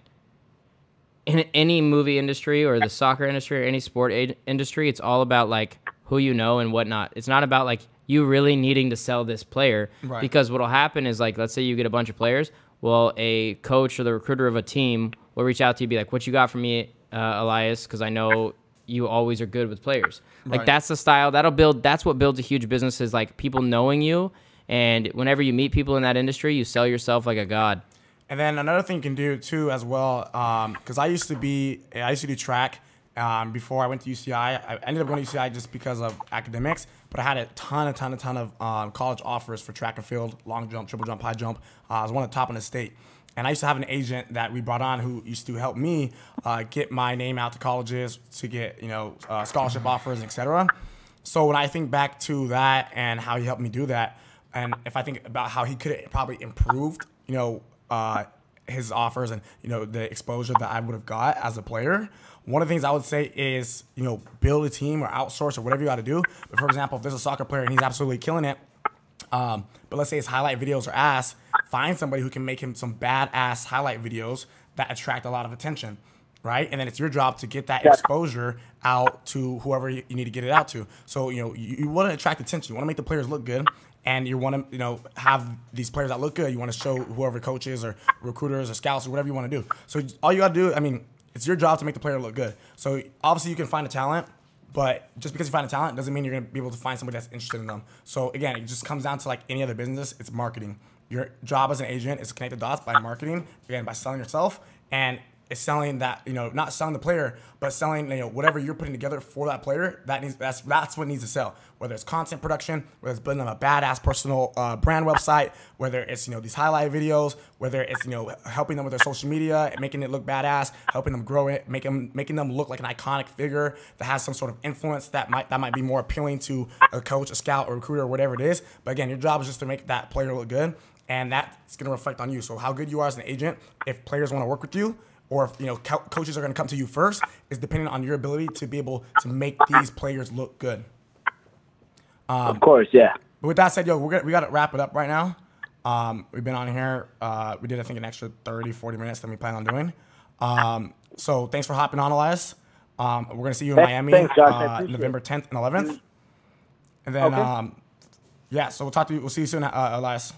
Speaker 3: in any movie industry or the soccer industry or any sport industry, it's all about, like, who you know and whatnot. It's not about, like, you really needing to sell this player.
Speaker 1: Right.
Speaker 3: Because what'll happen is, like, let's say you get a bunch of players. Well, a coach or the recruiter of a team will reach out to you, be like, "What you got for me, Elias? Because I know you always are good with players." Like,
Speaker 1: Right.
Speaker 3: that's the style that'll build. That's what builds a huge business, is like people knowing you. And whenever you meet people in that industry, you sell yourself like a god.
Speaker 1: And then another thing you can do too as well, because I used to do track before I went to UCI. I ended up going to UCI just because of academics, but I had a ton of college offers for track and field, long jump, triple jump, high jump. I was one of the top in the state. And I used to have an agent that we brought on who used to help me get my name out to colleges to get, scholarship offers, etc. So when I think back to that and how he helped me do that, and if I think about how he could have probably improved, his offers and, the exposure that I would have got as a player, one of the things I would say is, build a team or outsource or whatever you got to do. But for example, if there's a soccer player and he's absolutely killing it, but let's say his highlight videos are ass, find somebody who can make him some badass highlight videos that attract a lot of attention, right? And then it's your job to get that exposure out to whoever you need to get it out to. So, you want to attract attention. You want to make the players look good. And you want to, have these players that look good. You want to show whoever coaches or recruiters or scouts or whatever you want to do. So all you got to do, it's your job to make the player look good. So obviously you can find a talent, but just because you find a talent doesn't mean you're going to be able to find somebody that's interested in them. So again, it just comes down to like any other business. It's marketing. Your job as an agent is to connect the dots by marketing, again, by selling yourself. And it's selling that, not selling the player, but selling, whatever you're putting together for that player. That's what needs to sell. Whether it's content production, whether it's building them a badass personal brand website, whether it's, these highlight videos, whether it's, helping them with their social media and making it look badass, helping them grow it, making them look like an iconic figure that has some sort of influence that might be more appealing to a coach, a scout, or recruiter, or whatever it is. But again, your job is just to make that player look good, and that's going to reflect on you. So how good you are as an agent, if players want to work with you, or if coaches are going to come to you first, is depending on your ability to be able to make these players look good.
Speaker 8: Of course, yeah.
Speaker 1: But with that said, we got to wrap it up right now. We've been on here. We did, I think, an extra 30, 40 minutes than we plan on doing. So thanks for hopping on, Elias. We're going to see you in Miami
Speaker 8: thanks, Josh,
Speaker 1: November 10th and 11th. And then, so we'll see you soon, Elias.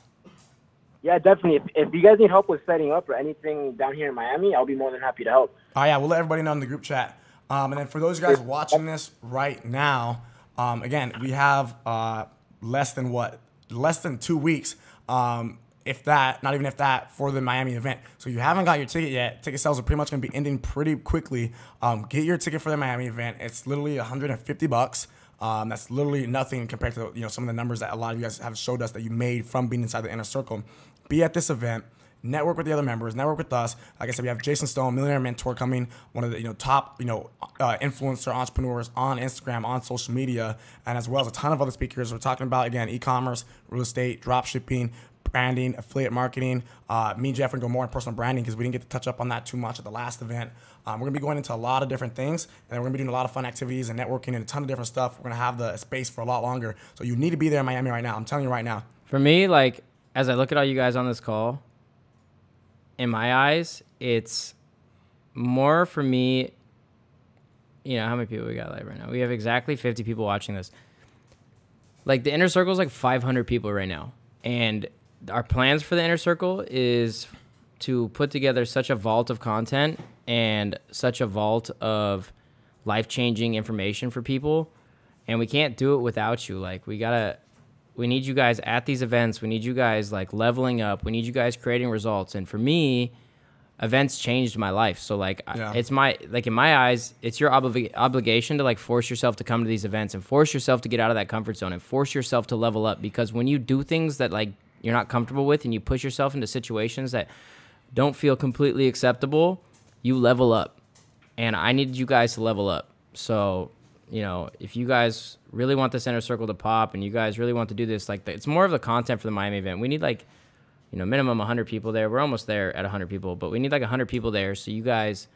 Speaker 8: Yeah, definitely. If you guys need help with setting up or anything down here in Miami, I'll be more than happy to help.
Speaker 1: Oh, yeah, we'll let everybody know in the group chat. And then for those guys watching this right now, again, we have less than 2 weeks, if that, not even if that, for the Miami event. So you haven't got your ticket yet. Ticket sales are pretty much going to be ending pretty quickly. Get your ticket for the Miami event. It's literally $150. That's literally nothing compared to some of the numbers that a lot of you guys have showed us that you made from being inside the inner circle. Be at this event, network with the other members, network with us. Like I said, we have Jason Stone, millionaire mentor, coming, one of the top influencer entrepreneurs on Instagram, on social media, and as well as a ton of other speakers. We're talking about, again, e-commerce, real estate, drop shipping, branding, affiliate marketing. Me and Jeff are going to go more on personal branding because we didn't get to touch up on that too much at the last event. We're going to be going into a lot of different things, and we're going to be doing a lot of fun activities and networking and a ton of different stuff. We're going to have the space for a lot longer. So you need to be there in Miami right now. I'm telling you right now.
Speaker 3: For me, like, as I look at all you guys on this call, in my eyes, it's more for me, how many people we got live right now? We have exactly 50 people watching this. Like, the inner circle is like 500 people right now. And our plans for the inner circle is to put together such a vault of content and such a vault of life-changing information for people. And we can't do it without you. Like, we need you guys at these events. We need you guys like leveling up. We need you guys creating results. And for me, events changed my life. So like, it's in my eyes, it's your obligation to like force yourself to come to these events and force yourself to get out of that comfort zone and force yourself to level up. Because when you do things that like you're not comfortable with and you push yourself into situations that don't feel completely acceptable, you level up. And I need you guys to level up. So, if you guys really want this inner circle to pop and you guys really want to do this, like, it's more of the content for the Miami event. We need like, minimum 100 people there. We're almost there at 100 people, but we need like 100 people there. So you guys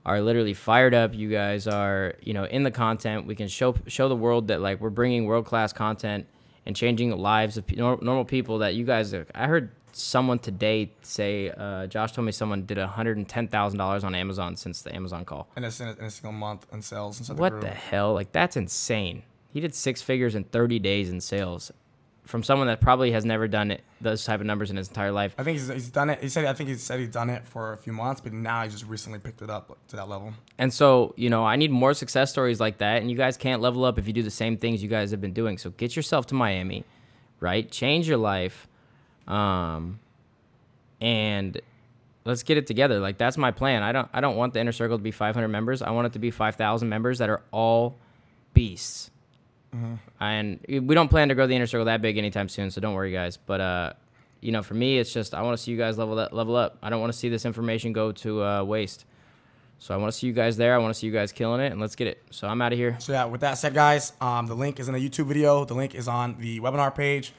Speaker 3: are literally fired up. You guys are, in the content. We can show the world that like we're bringing world-class content and changing the lives of normal people that you guys, I heard someone today say, Josh told me someone did $110,000 on Amazon since the Amazon call.
Speaker 1: In a single month in sales.
Speaker 3: What the hell? Like, that's insane. He did 6 figures in 30 days in sales from someone that probably has never done those type of numbers in his entire life.
Speaker 1: I think he's done it. I think he said he's done it for a few months, but now he just recently picked it up to that level.
Speaker 3: And so, you know, I need more success stories like that. And you guys can't level up if you do the same things you guys have been doing. So get yourself to Miami, right? Change your life. And let's get it together. Like, that's my plan. I don't want the inner circle to be 500 members. I want it to be 5,000 members that are all beasts. Mm-hmm. And we don't plan to grow the inner circle that big anytime soon, so don't worry, guys. But you know, for me, it's just I want to see you guys level up. I don't want to see this information go to waste. So I want to see you guys there. I want to see you guys killing it, and let's get it. So I'm out of here.
Speaker 1: So yeah, with that said, guys, the link is in the YouTube video. The link is on the webinar page.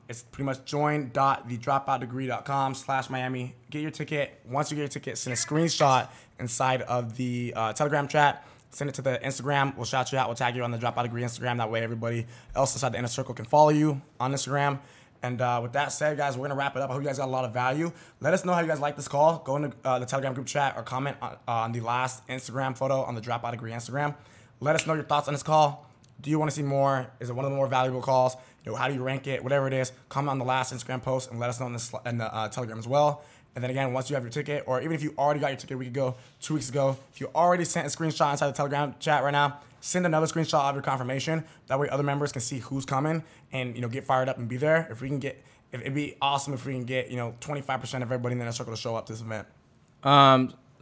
Speaker 1: It's pretty much join.thedropoutdegree.com/Miami. Get your ticket. Once you get your ticket, send a screenshot inside of the Telegram chat. Send it to the Instagram. We'll shout you out. We'll tag you on the Dropout Degree Instagram. That way everybody else inside the inner circle can follow you on Instagram. And with that said, guys, we're going to wrap it up. I hope you guys got a lot of value. Let us know how you guys like this call. Go into the Telegram group chat or comment on the last Instagram photo on the Dropout Degree Instagram. Let us know your thoughts on this call. Do you want to see more? Is it one of the more valuable calls? You know, how do you rank it? Whatever it is, comment on the last Instagram post and let us know in the Telegram as well. And then again, once you have your ticket, or even if you already got your ticket a week ago, 2 weeks ago, if you already sent a screenshot inside the Telegram chat right now, send another screenshot of your confirmation. That way other members can see who's coming and, you know, get fired up and be there. It'd be awesome if we can get, you know, 25% of everybody in the inner circle to show up to this event.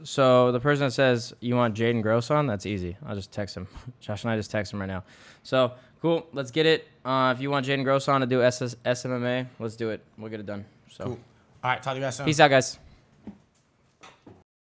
Speaker 3: So the person that says you want Jaden Gross on, that's easy. I'll just text him. Josh and I just text him right now. So cool, let's get it. If you want Jaden Gross on to do SMMA, let's do it. We'll get it done. So.
Speaker 1: Cool. All right, talk to you guys soon.
Speaker 3: Peace out, guys.